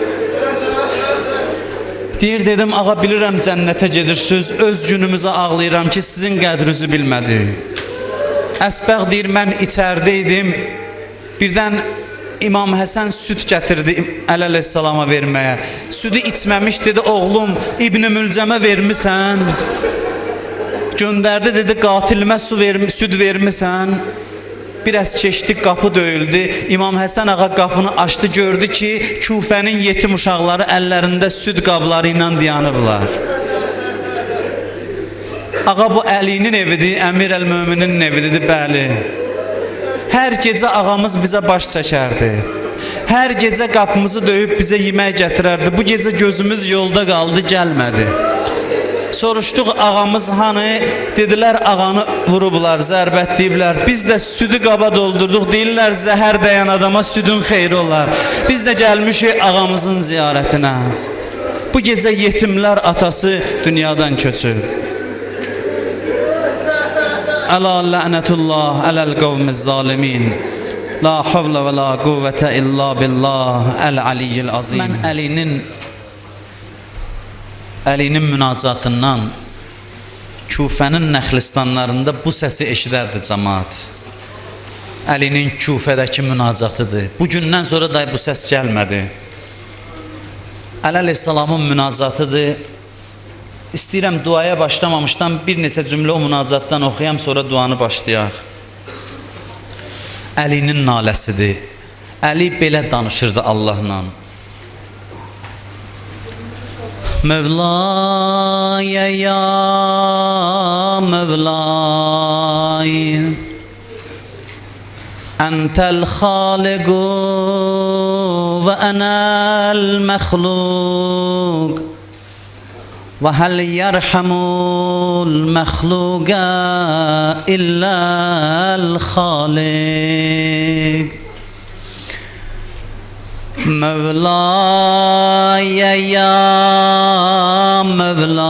Deyir, dedim, ağa bilirəm cənnətə gedirsiniz, öz günümüzə ağlayıram ki, sizin qədrinizi bilmədi. Əsbəq deyir, mən içərdə idim, birdən İmam Həsən süd gətirdi əleyhissalama verməyə. Südü içməmiş, dedi, oğlum, İbn-i Mülcəmə vermisən? Göndərdi, dedi, qatilimə süd vermisən? Biraz keçdi, qapı döyüldü. İmam Həsən ağa qapını açdı, gördü ki, Küfənin yetim uşaqları əllərində süd qabları ilə dayanıblar. Ağa, bu Əlinin evidir, Əmirəl-Möminin evidir, bəli. Hər gecə ağamız bizə baş çəkərdi. Hər gecə qapımızı döyüb bizə yemək gətirərdi. Bu gecə gözümüz yolda qaldı, gəlmədi. Soruşduq, ağamız hanı? Dedilər, ağanı vurublar, zərbət deyiblər. Biz də südü qaba doldurduq, deyirlər, zəhər dəyən adama südün xeyri olar. Biz də gəlmişik ağamızın ziyarətinə. Bu gecə yetimlər atası dünyadan köçüb. Əla lənətullah ələl qavmiz zalimin. La havlə və la quvvətə illa billah əl-aliyyil azim. Mən Əlinin münacatından Küfənin Nəxlistanlarında bu səsi eşidərdi cəmaat. Əlinin Küfədəki münacatıdır. Bu gündən sonra da bu səs gəlmədi. Əli əleyhissalamın münacatıdır. İstəyirəm duaya başlamamışdan bir neçə cümlə o münacatdan oxuyam, sonra duanı başlayaq. Əlinin naləsidir. Əli belə danışırdı Allahla. مولاي يا مولاي أنت الخالق وأنا المخلوق وهل يرحم المخلوق إلا الخالق مولاي يا مولاي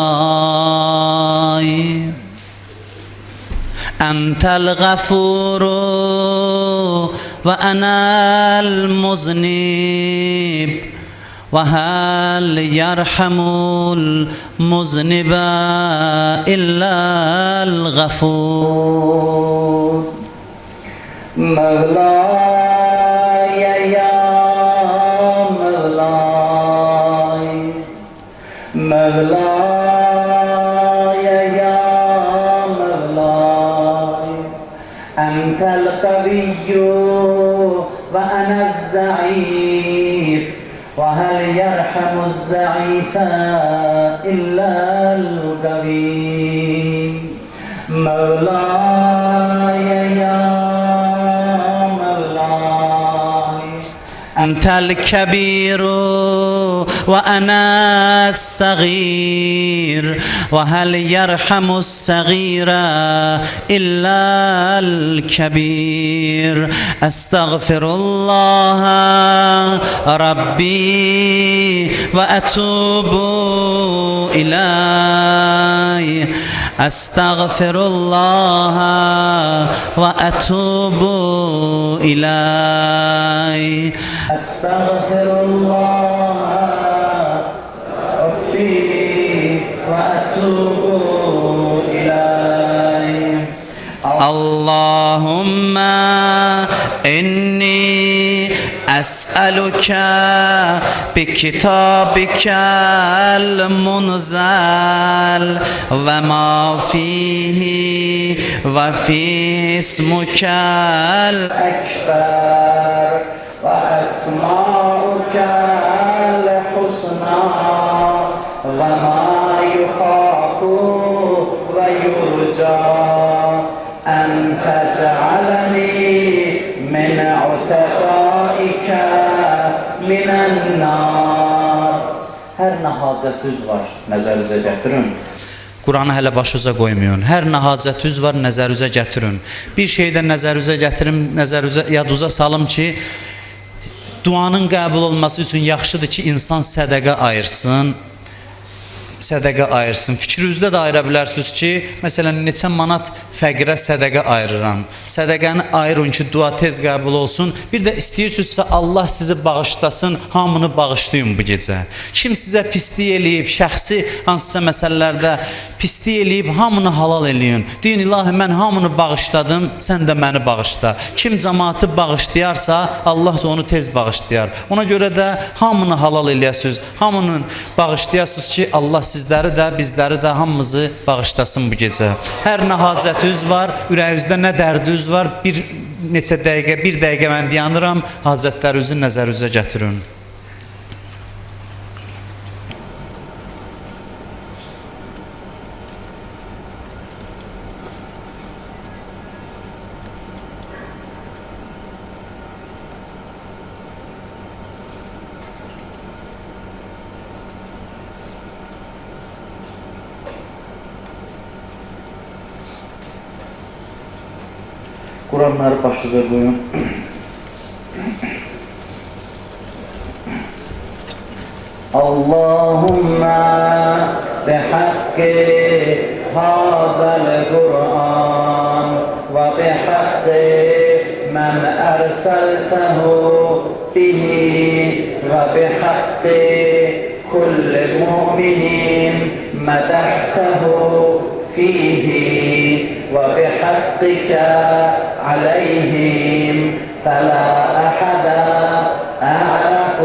أنت الغفور وأنا المذنب وهل يرحم المذنب إلا الغفور مولاي يا مولاي مولاي يا مولاي أنت القوي وأنا الضعيف وهل يرحم الضعيف إلا القوي مولاي يا مولاي أنت الكبير وأنا الصغير وهل يرحم الصغير إلا الكبير أستغفر الله ربي وأتوب إليه أستغفر الله وأتوب إليه أستغفر الله ربي وأتوب إليه اللهم إني أسألك بكتابك المنزل وما فيه وفي اسمك الأكبر وأسماؤك الحسنى وما يخاف ويرجى أن تجعلني من عتقائك من النار. Hər nə hacətiniz var, nəzərinizə gətirin. Quranı hələ başınıza qoymayın. Hər nə hacətiniz var, nəzərinizə gətirin. Bir şeydə nəzərinizə gətirin, nəzərinizə yaduza salım ki, duanın qəbul olması üçün yaxşıdır ki, insan sədəqə ayırsın. Sədəqə ayırsın. Fikrinizdə də ayıra bilərsiniz ki, məsələn, neçə manat fəqirə sədəqə ayırıram. Sədəqəni ayırın ki, dua tez qəbul olsun. Bir də istəyirsinizsə Allah sizi bağışlasın, hamını bağışlayın bu gecə. Kim sizə pislik eləyib, şəxsi hansısa məsələlərdə pislik eləyib, hamını halal eləyin. Deyin, ilahi, mən hamını bağışladım, sən də məni bağışla. Kim cəmaatı bağışlayarsa, Allah da onu tez bağışlayar. Ona görə də hamını halal eləyəsiniz, hamını bağışlayasınız ki, Allah sizləri də, bizləri də hamımızı bağışlasın bu gecə. Hər nə hacətiniz var, ürəyinizdə nə dərdiniz var, bir neçə dəqiqə, bir dəqiqə mən dayanıram, hacətlərinizi nəzərinizə gətirin. Quranları başınıza qoyun. Allahumma bihaqqi hazal Qur'an ve bihaqqi men erseltehu bihi ve bihaqqi kulli mu'minin medahtehu fihi وبحقك عليهم فلا أحد أعرف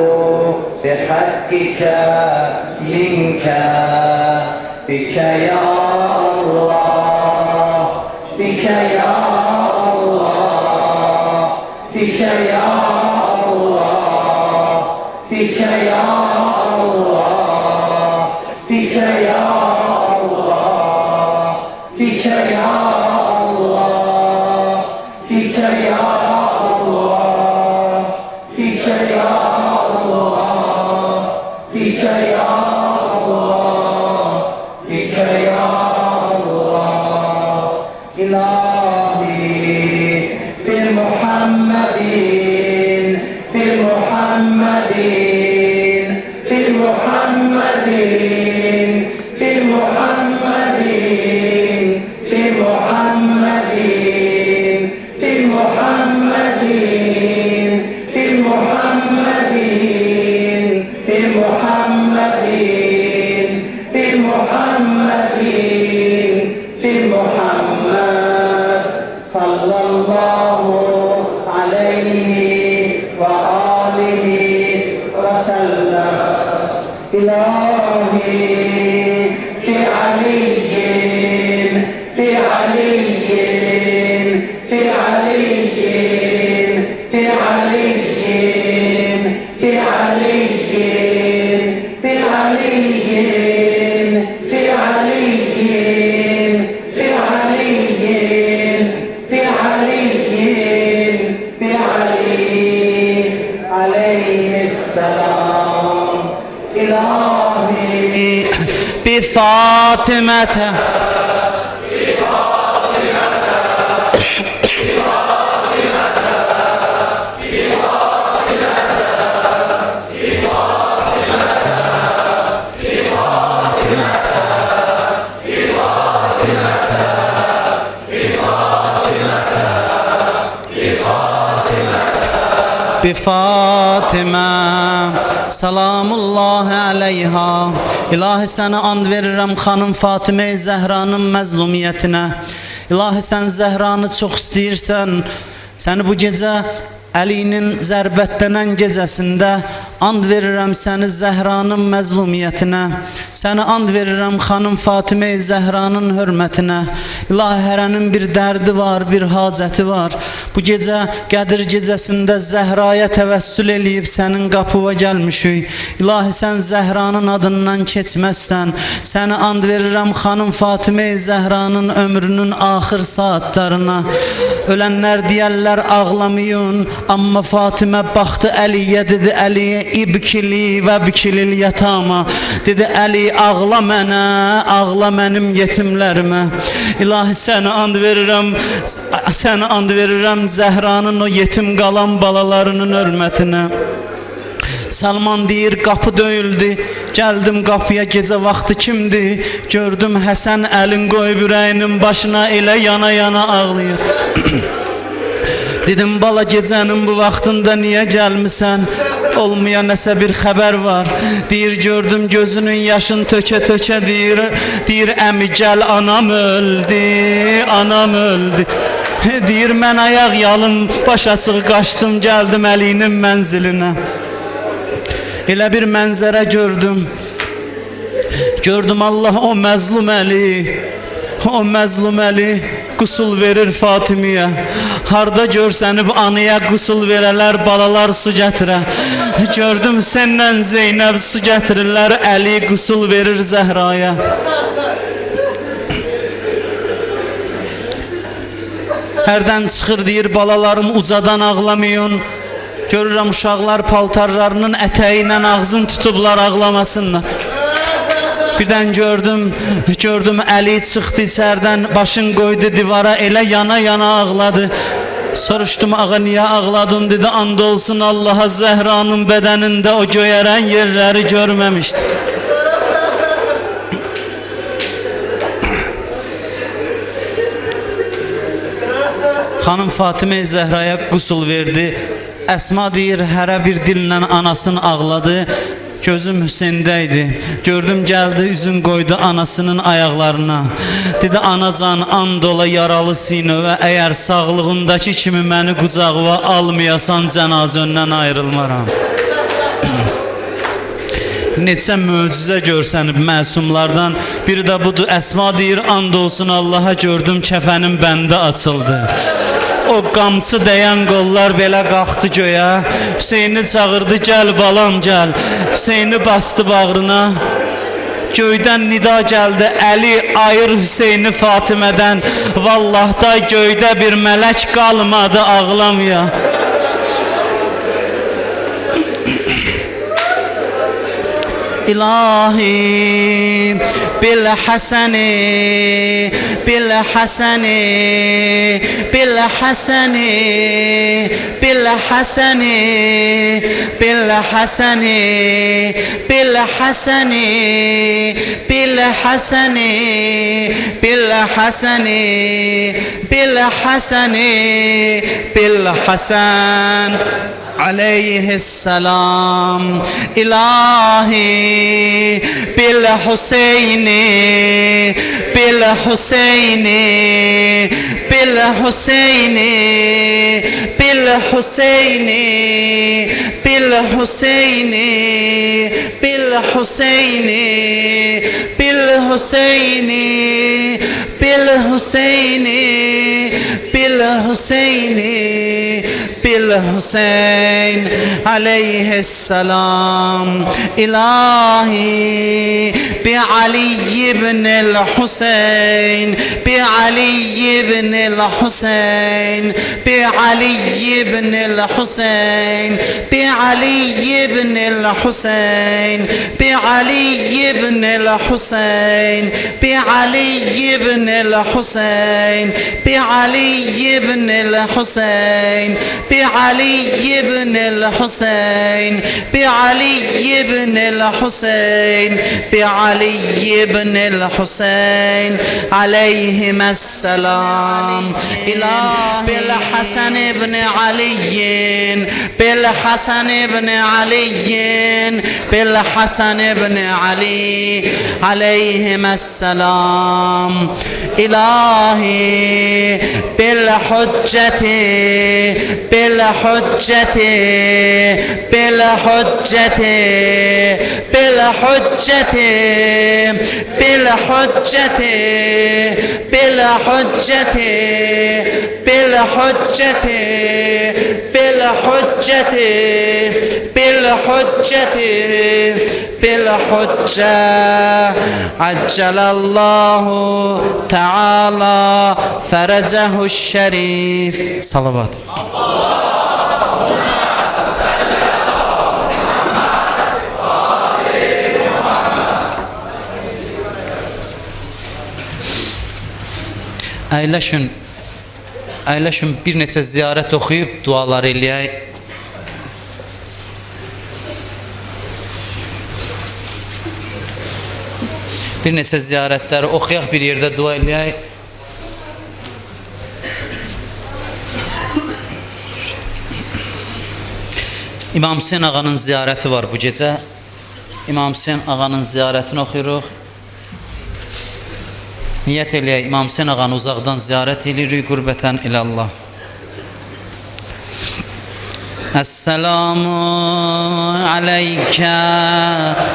بحقك منك بك يا الله بك يا الله بك يا الله بك يا الله بفاطمة بفاطمة salamullahi aleyha. İlahi sənə and verirəm xanım Fatimə-i Zəhranın məzlumiyyətinə. İlahi sən Zəhranı çox istəyirsən, səni bu gecə Əlinin zərbətlənən gecəsində and verirəm səni Zəhranın məzlumiyyətinə. Səni and verirəm xanım Fatimə-i Zəhranın hörmətinə. İlahi hərənin bir dərdi var, bir hacəti var. Bu gecə Qədir gecəsində Zəhraya təvəssül eləyib sənin qapıva gəlmişik. İlahi sən Zəhranın adından keçməzsən. Səni and verirəm xanım Fatimə-i Zəhranın ömrünün axır saatlarına. Ölənlər deyərlər ağlamayın, amma Fatimə baxdı Əliyə, dedi Əliyə ibkili və bikilil yatama. Dedi Əli ağla mənə, ağla mənim yetimlərimə. İlahi səni and verirəm Zəhranın o yetim qalan balalarının hörmətinə. Salman deyir qapı döyüldü, gəldim qapıya gecə vaxtı kimdi? Gördüm Həsən əlin qoyub ürəyinin başına elə yana yana ağlayır. Dedim bala gecənin bu vaxtında niyə gəlmisən? Olmaya nəsə bir xəbər var. Deyir gördüm gözünün yaşın tökə tökə deyir əmi gəl anam öldü, anam öldü. Deyir mən ayaq yalın baş açıq qaçdım gəldim Əlinin mənzilinə. Elə bir mənzərə gördüm. Gördüm Allah o məzlum Əli qusul verir Fatimiyə. Harda görsənib anıya qusul verələr, balalar su gətirə. Gördüm səndən Zeynəb su gətirirlər, Əli qusul verir Zəhraya. Hərdən çıxır deyir balalarım ucadan ağlamayın. Görürəm uşaqlar paltarlarının ətəyi ilə ağzını tutublar ağlamasınlar. Birdən gördüm Əli çıxdı içərdən, başın qoydu divara, elə yana yana ağladı. Soruşdum ağa niyə ağladın, dedi and olsun Allaha Zəhranın bədənində o göyərən yerləri görməmişdi. Xanım Fatimə Zəhraya qusul verdi. Əsma deyir hərə bir dillə anasını ağladı. Gözüm Hüseyndə idi. Gördüm gəldi üzün qoydu anasının ayaqlarına. Dedi anacan and ola yaralı sinəvə, əgər sağlığındakı kimi məni qucağıma almayasan cənazəndən ayrılmaram. Neçə möcüzə görsənib məsumlardan. Biri də budur, Əsma deyir and olsun Allaha gördüm kəfənim bəndə açıldı. O qamçı dəyən qollar belə qalxdı göyə. Hüseyni çağırdı gəl balam gəl. Hüseyni bastı bağrına. Göydən nida gəldi Əli ayır Hüseyni Fatimədən. Vallahda göydə bir mələk qalmadı ağlamaya. إلهي بالحسن بالحسن بالحسن بالحسن بالحسن بالحسن بالحسن بالحسن بالحسن بالحسن عليه السلام إلهي بالحسين بالحسين بالحسين بالحسين بالحسين بالحسين بالحسين بالحسين بالحسين بالحسين عليه السلام إلهي بعلي بن الحسين بعلي بن الحسين بعلي بن الحسين بعلي بن الحسين بعلي بن الحسين بعلي بن الحسين بعلي بن الحسين بعلي بن الحسين بعلي بن الحسين بعلي بن الحسين عليهما السلام إلهي بالحسن بن علي بالحسن بن علي بالحسن بن علي عليهما السلام إلهي بالحجة بالحجة بالحجة بالحجة بالحجة بالحجة بالحجة بالحجة بالحجة بالحجة عجل الله تعالى فرجه الشريف صلوات Əyləşin bir neçə ziyarət oxuyub dualar eləyək. Bir neçə ziyarətləri oxuyaq, bir yerdə dua eləyək. İmam Hüseyin ağanın ziyarəti var bu gecə. İmam Hüseyin ağanın ziyarətini oxuyuruq. Niyyət eləyək, İmam Hüseyin ağanı uzaqdan ziyarət eləyirik, qürbətən ilallah. Esselamu aleykə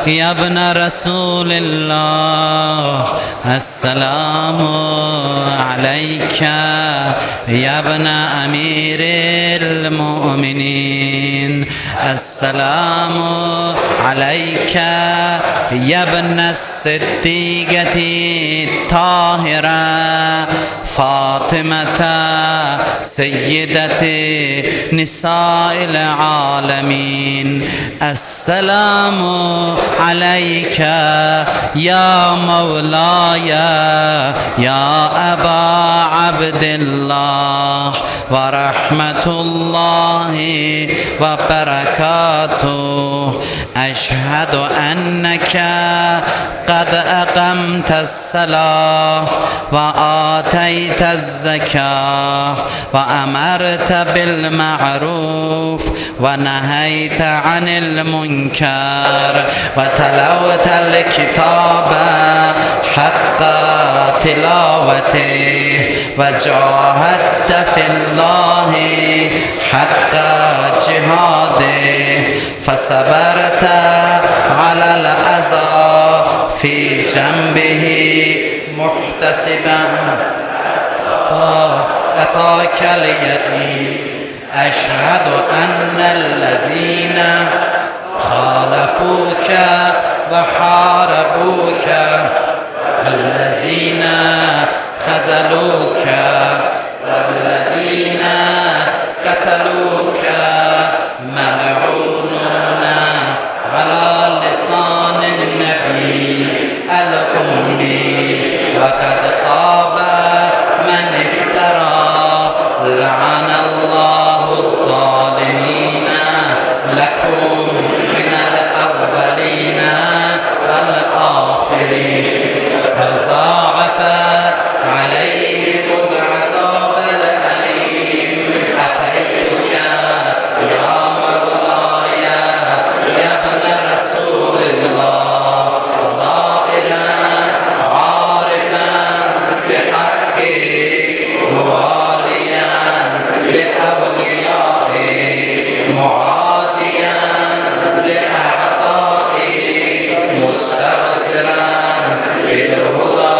ya ibnə Rasulillah. Esselamu aleykə ya ibnə əmiril müminin. Esselamu aleykə ya ibnə siddiqəti tahirə فاطمة سيدة نساء العالمين. السلام عليك يا مولاي يا أبا عبد الله ورحمة الله وبركاته. أشهد أنك قد أقمت الصلاة وآتيت الزكاة وأمرت بالمعروف ونهيت عن المنكر وتلوت الكتاب حق تلاوته وجاهدت في الله حق جهاده فصبرت على الأذى في جنبه محتسبا أتاك اليقين. أشهد أن الذين خالفوك وحاربوك الذين خذلوك والذين قتلوك ملعونون على لسان وضاعف عليهم العذاب الأليم أتيتك يا مولاي يا ابن رسول الله زائرا عارفا بحقك مواليا لأوليائك معاديا لأعضائك مستبصرا بالهدى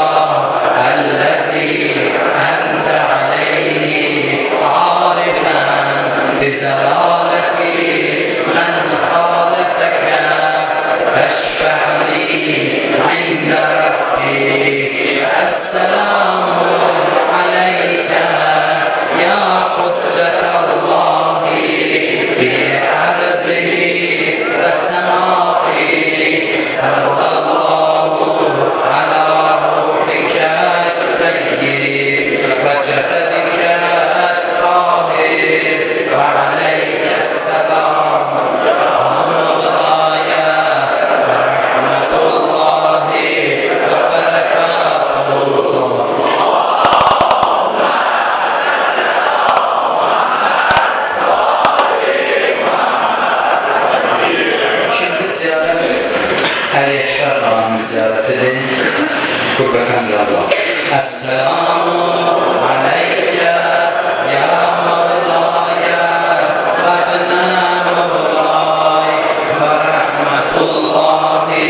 الذي أنت عليه عارفا بزلالة من خالفك فاشفع لي عند ربي السلام عليك يا حجة الله في أرضه وسمائه صلى الله على روحك الطيب وجسدك الطاهر وعليك السلام مولاي ورحمة الله وبركاته. İkinci ziyaret Əliəkbər Ağanın ziyarətidir. Qürbətən Allah. Əssəlamu aleykə ya Mevlaya və bənə Mevlay və rəhmətullahi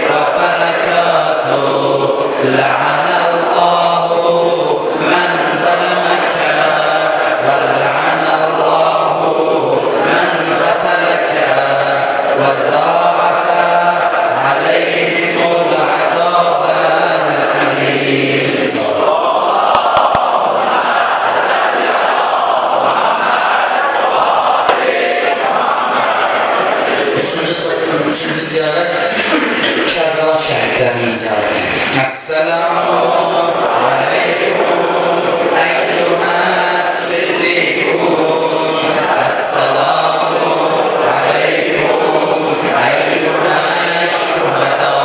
və bərəkatuhu. La'anallahu mən zələməkə və la'anallahu mən qətələkə və zâ'afə aleyhimul azâbel elîm. Üçüncü ziyaret Kərbala şəhidlərinin ziyarəti. Əssəlamu aleykum eyyuhəs-siddiqun. Əssəlamu aleykum eyyuhəş-şühədâ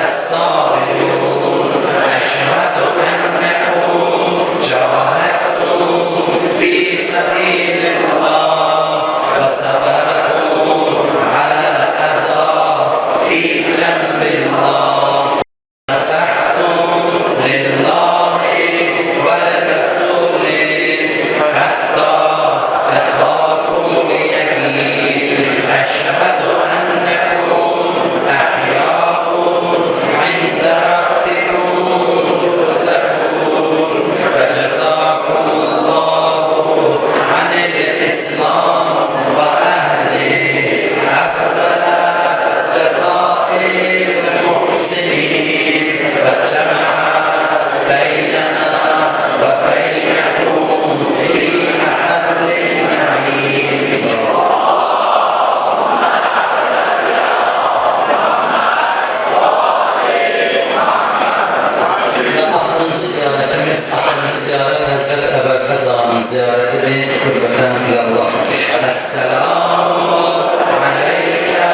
es-sabirun. Əşhədu ənəkum cahəttum fi səbilillah və səbərtum aləl əzâ fi cənbillah. نصحتم لله ولرسوله حتى أتاكم اليقين. أشهد أنكم أحياء عند ربكم ترزقون. فجزاكم الله عن الإسلام وأهله أفضل جزاء المحسنين وجمع بيننا وبينكم في محل النعيم. Axırıncı ziyaretimiz, axırıncı ziyaret Həzrət Əbəlfəz Ağanın ziyarətidir. Qürbətən Allah. Əssəlamu aleykə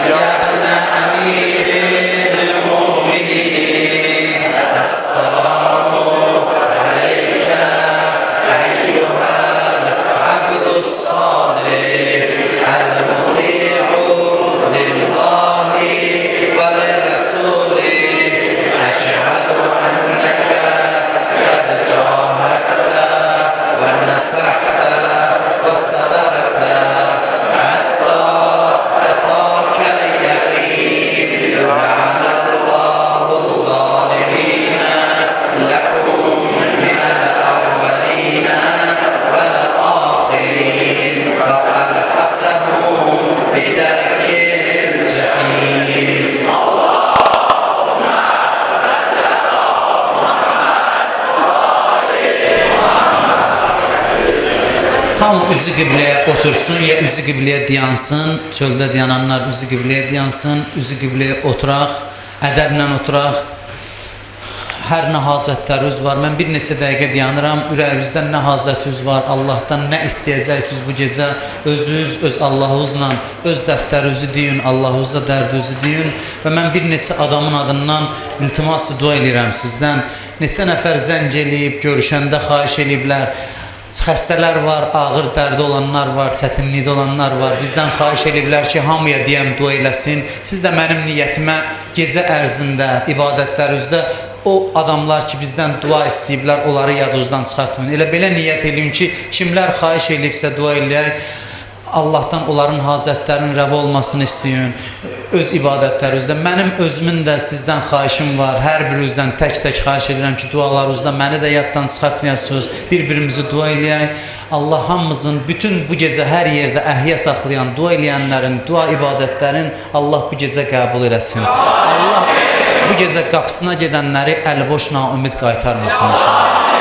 ya bənə əmiril mu'minin. Əssəlamu aleykə eyyuhəl abdus salih el-muti'u lillahi və lirəsulih. Əşhədu ennəkə qəd cahətə və nəsəhətə və səbərətə həttə ətəkə l-yəqin. La'anallahu z-zalimina lakum minəl əvvəlina vəl-āxirin və əlhəqəhum bidərkil cəhîm. Hamı üzü qibləyə otursun, ya üzü qibləyə dayansın, çöldə dayananlar üzü qibləyə dayansın, üzü qibləyə oturaq, ədəblə oturaq. hər nə hacətləriniz var. Mən bir neçə dəqiqə dayanıram. Ürəyinizdə nə hacətiniz var? Allahdan nə istəyəcəksiniz bu gecə? Özünüz, öz Allahınızla öz dərdlərinizi deyin, Allahınıza dərdinizi deyin və mən bir neçə adamın adından iltimas dua edirəm sizdən. Neçə nəfər zəng eləyib, görüşəndə xahiş eləyiblər. Xəstələr var, ağır dərdi olanlar var, çətinlikdə olanlar var. Bizdən xahiş ediblər ki, hamıya deyəm dua eləsin. Siz də mənim niyyətimə gecə ərzində, ibadətlərinizdə o adamlar ki, bizdən dua istəyiblər, onları yadınızdan çıxartmayın. Elə belə niyyət edin ki, kimlər xahiş edibsə dua eləyək, Allahdan onların hacətlərinin rəva olmasını istəyin. Öz ibadətlərinizdə. Mənim özümün də sizdən xahişim var. Hər birinizdən tək-tək xahiş edirəm ki, dualarınızda məni də yaddan çıxartmayasınız. Bir-birimizi dua eləyək. Allah hamımızın bütün bu gecə hər yerdə əhya saxlayan, dua eləyənlərin, dua ibadətlərin Allah bu gecə qəbul eləsin. Allah bu gecə qapısına gedənləri əliboş naümid qaytarmasın inşallah.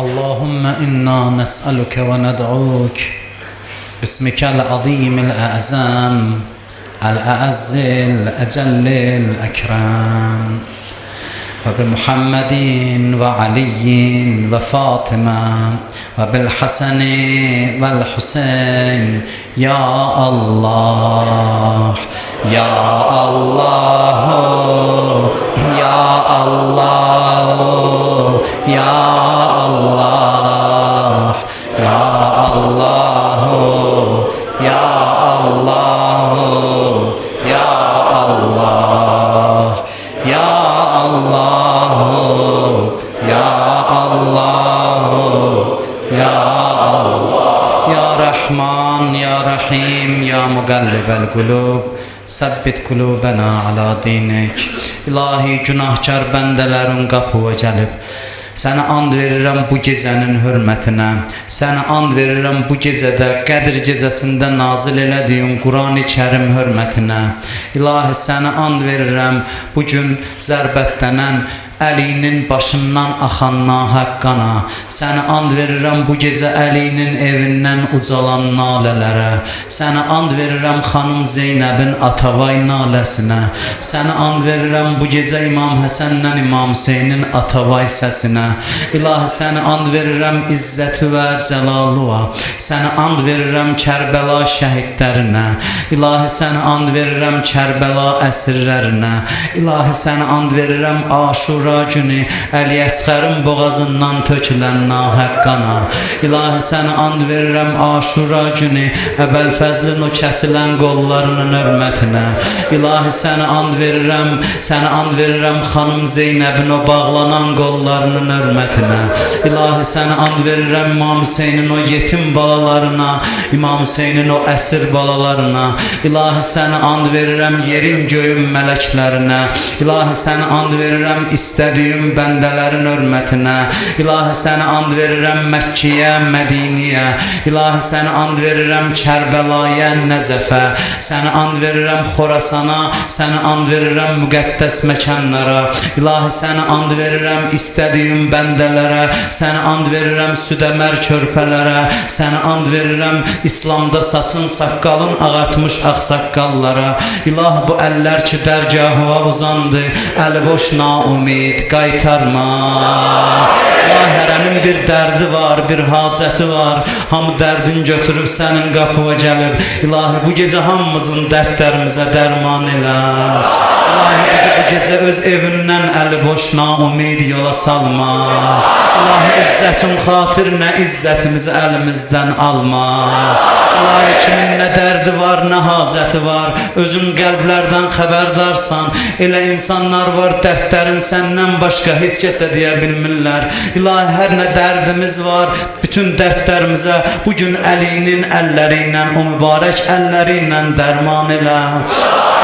اللهم إنا نسألك وندعوك باسمك العظيم الأعظم الأعز الأجل الأكرم وبمحمد وعلي وفاطمة وبالحسن والحسين يا الله يا الله يا الله يا Allah ya Allah ya Allah ya Allah ya Allah ya Allah ya Allah ya Rahman ya Rahim ya Mugallibel Kulub Səbbit qulubana ala dinik. İlahi günahkar bəndələrin qapıya gəlib. Sənə and verirəm bu gecənin hörmətinə. Sənə and verirəm bu gecədə Qədr gecəsində nazil elədiyin Qurani Kərim hörmətinə. İlahi sənə and verirəm bu gün zərbətdənən Əlinin başından axan nahaq qana. Sənə and verirəm bu gecə Əlinin evindən ucalan nalələrə. Sənə and verirəm xanım Zeynəbin Atavay naləsinə. Sənə and verirəm bu gecə İmam Həsəndən İmam Hüseynin Atavay səsinə. İlahi sənə and verirəm İzzəti və Cəlaluğa. Sənə and verirəm Kərbəla şəhidlərinə. İlahi sənə and verirəm Kərbəla əsirlərinə. İlahi sənə and verirəm Aşura günü Əli Əsqərin boğazından tökülən nahaq qana. İlahi sənə and verirəm Aşura günü Əbəlfəzlin o kəsilən qollarının hörmətinə. İlahi sənə and verirəm xanım Zeynəbin o bağlanan qollarının hörmətinə. İlahi sənə and verirəm İmam Hüseynin o yetim balalarına, İmam Hüseynin o əsir balalarına. İlahi sənə and verirəm yerin göyün mələklərinə. İlahi sənə and verirəm istədiyim bəndələrin hörmətinə. İlahi sənə and verirəm Məkkiyə, Mədiniyə. İlahi sənə and verirəm Kərbəlaya, Nəcəfə. Sənə and verirəm Xorasana. Sənə and verirəm müqəddəs məkanlara. İlahi sənə and verirəm istədiyim bəndələrə. Sənə and verirəm südəmər körpələrə. Sənə and verirəm İslamda saçın saqqalın ağartmış ağsaqqallara. İlahi bu əllər ki dərgahıva uzandı, əliboş naumid qaytarma. İlahi hərənin bir dərdi var, bir hacəti var. Hamı dərdin götürüb sənin qapıya gəlib. İlahi bu gecə hamımızın dərdlərimizə dərman elə. İlahi bizi bu gecə öz evindən əliboş naumid yola salma. İlahi izzətin xatirinə izzətimizi əlimizdən alma. İlahi kimin nə dərdi var, nə hacəti var, özün qəlblərdən xəbərdarsan. Elə insanlar var dərdlərin səndən başqa heç kəsə deyə bilmirlər. İlahi hər nə dərdimiz var, bütün dərdlərimizə bugün Əlinin əlləri ilə, o mübarək əlləri ilə dərman elə.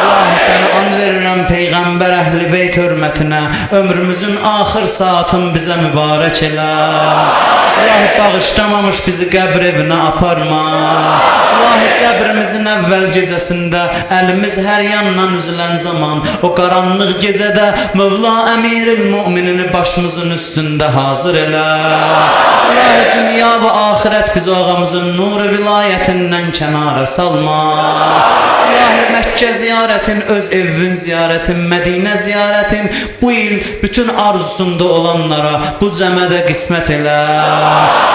İlahi sənə and verirəm Peyğəmbər Əhl-i Beyt hörmətinə, ömrümüzün axır saatın bizə mübarək elə. İlahi bağışlamamış bizi qəbr evinə aparma. İlahi qəbrimizin əvvəl gecəsində əlimiz hər yandan üzülən zaman, o qaranlıq gecədə Mövla Əmiril Müminini başımızın üstündə hazır elə. İlahi dünya və axirət bizi ağamızın nuru vilayətindən kənara salma. İlahi Məkkə ziyarətin, öz evin ziyarətin, Mədinə ziyarətin bu il bütün arzusunda olanlara bu cəmədə qismət elə.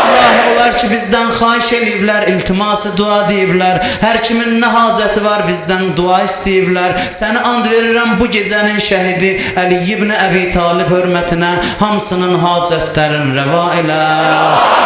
İlahi onlar ki bizdən xahiş eləyiblər, iltiması dua deyiblər, hər kimin nə hacəti var bizdən dua istəyiblər. Səni and verirəm bu gecənin şəhidi Əli ibn Əbi Talib hörmətinə hamısının hacətlərini rəva elə.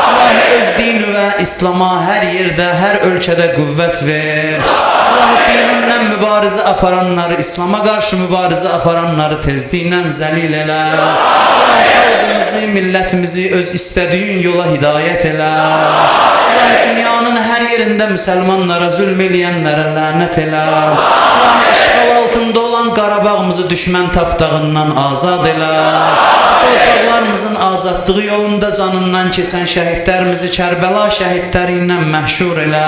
İlahi öz din və İslama hər yerdə, hər ölkədə qüvvət ver. Allah dininlə mübarizə aparanları, İslama qarşı mübarizə aparanları tezliklə zəlil elə. Allah xalqımızı, millətimizi öz istədiyin yola hidayət elə. Allah dünyanın hər yerində müsəlmanlara, zülm eləyənlərə lənət elə. Allah işğal altında olan Qarabağımızı düşmən tapdağından azad elə. Torpaqlarımızın azadlığı yolunda canından keçən şəhidlərimizi Kərbəla şəhidləri ilə məhşur elə.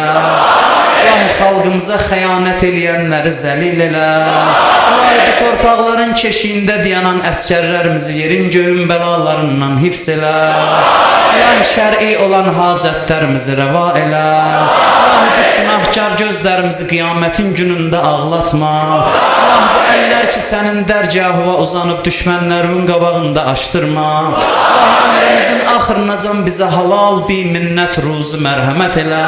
Allah xalqımıza xəyanət eləyənləri zəlil elə. Allah bu torpaqların keşiyində dayanan əskərlərimizi yerin göyün bəlalarından hifz elə. Allah şər'i olan hacətlərimizi rəva elə. Allah bu günahkar gözlərimizi qiyamətin günündə ağlatma. Allah bu əllər ki sənin dərgahına uzanıb düşmənlərin qabağında açdırma. Allah ömrümüzün axırınacan bizə halal bir minnət ruzu mərhəmət elə.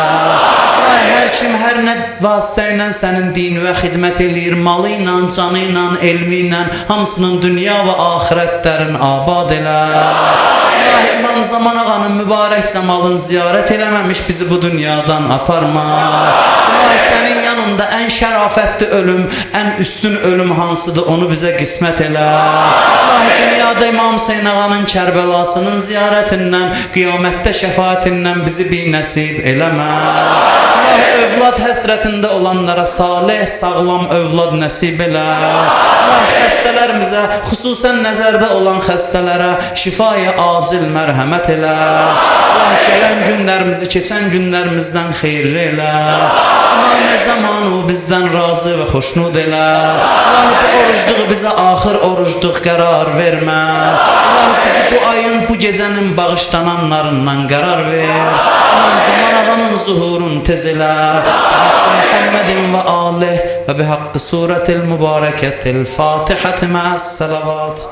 Allah hər kim hər nə vasitə ilə sənin dininə xidmət eləyir, malı ilə, canı ilə, elmi ilə, hamısının dünya və axirətlərin abad elə. Allah İmam Zaman ağanın mübarək cəmalın ziyarət eləməmiş bizi bu dünyadan aparma. Allah sənin yanında ən şərafətli ölüm, ən üstün ölüm hansıdır onu bizə qismət elə. Allah dünyada İmam Hüseyin ağanın Kərbəlasının ziyarətindən, qiyamətdə şəfaətindən bizi bir nəsib eləmə. Allah övlad həsrətində olanlara salih, sağlam övlad nəsib elə. Allah xəstələrimizə, xüsusən nəzərdə olan xəstələrə şifaya acil mərhəmət elə. Allah gələn günlərimizi keçən günlərimizdən xeyirli elə. İmam zamanı bizdən razı və xoşnud elə. Allah bu orucluğu bizə axır orucluq qərar vermə. Allah bizi bu ayın, bu gecənin bağışlananlarından qərar ver. İmam Zaman ağanın zuhurun tez elə. Bihaqqı Muhammedin və alih və bihaqqı surətil mübarəkətil Fatihəti məəs-salavat.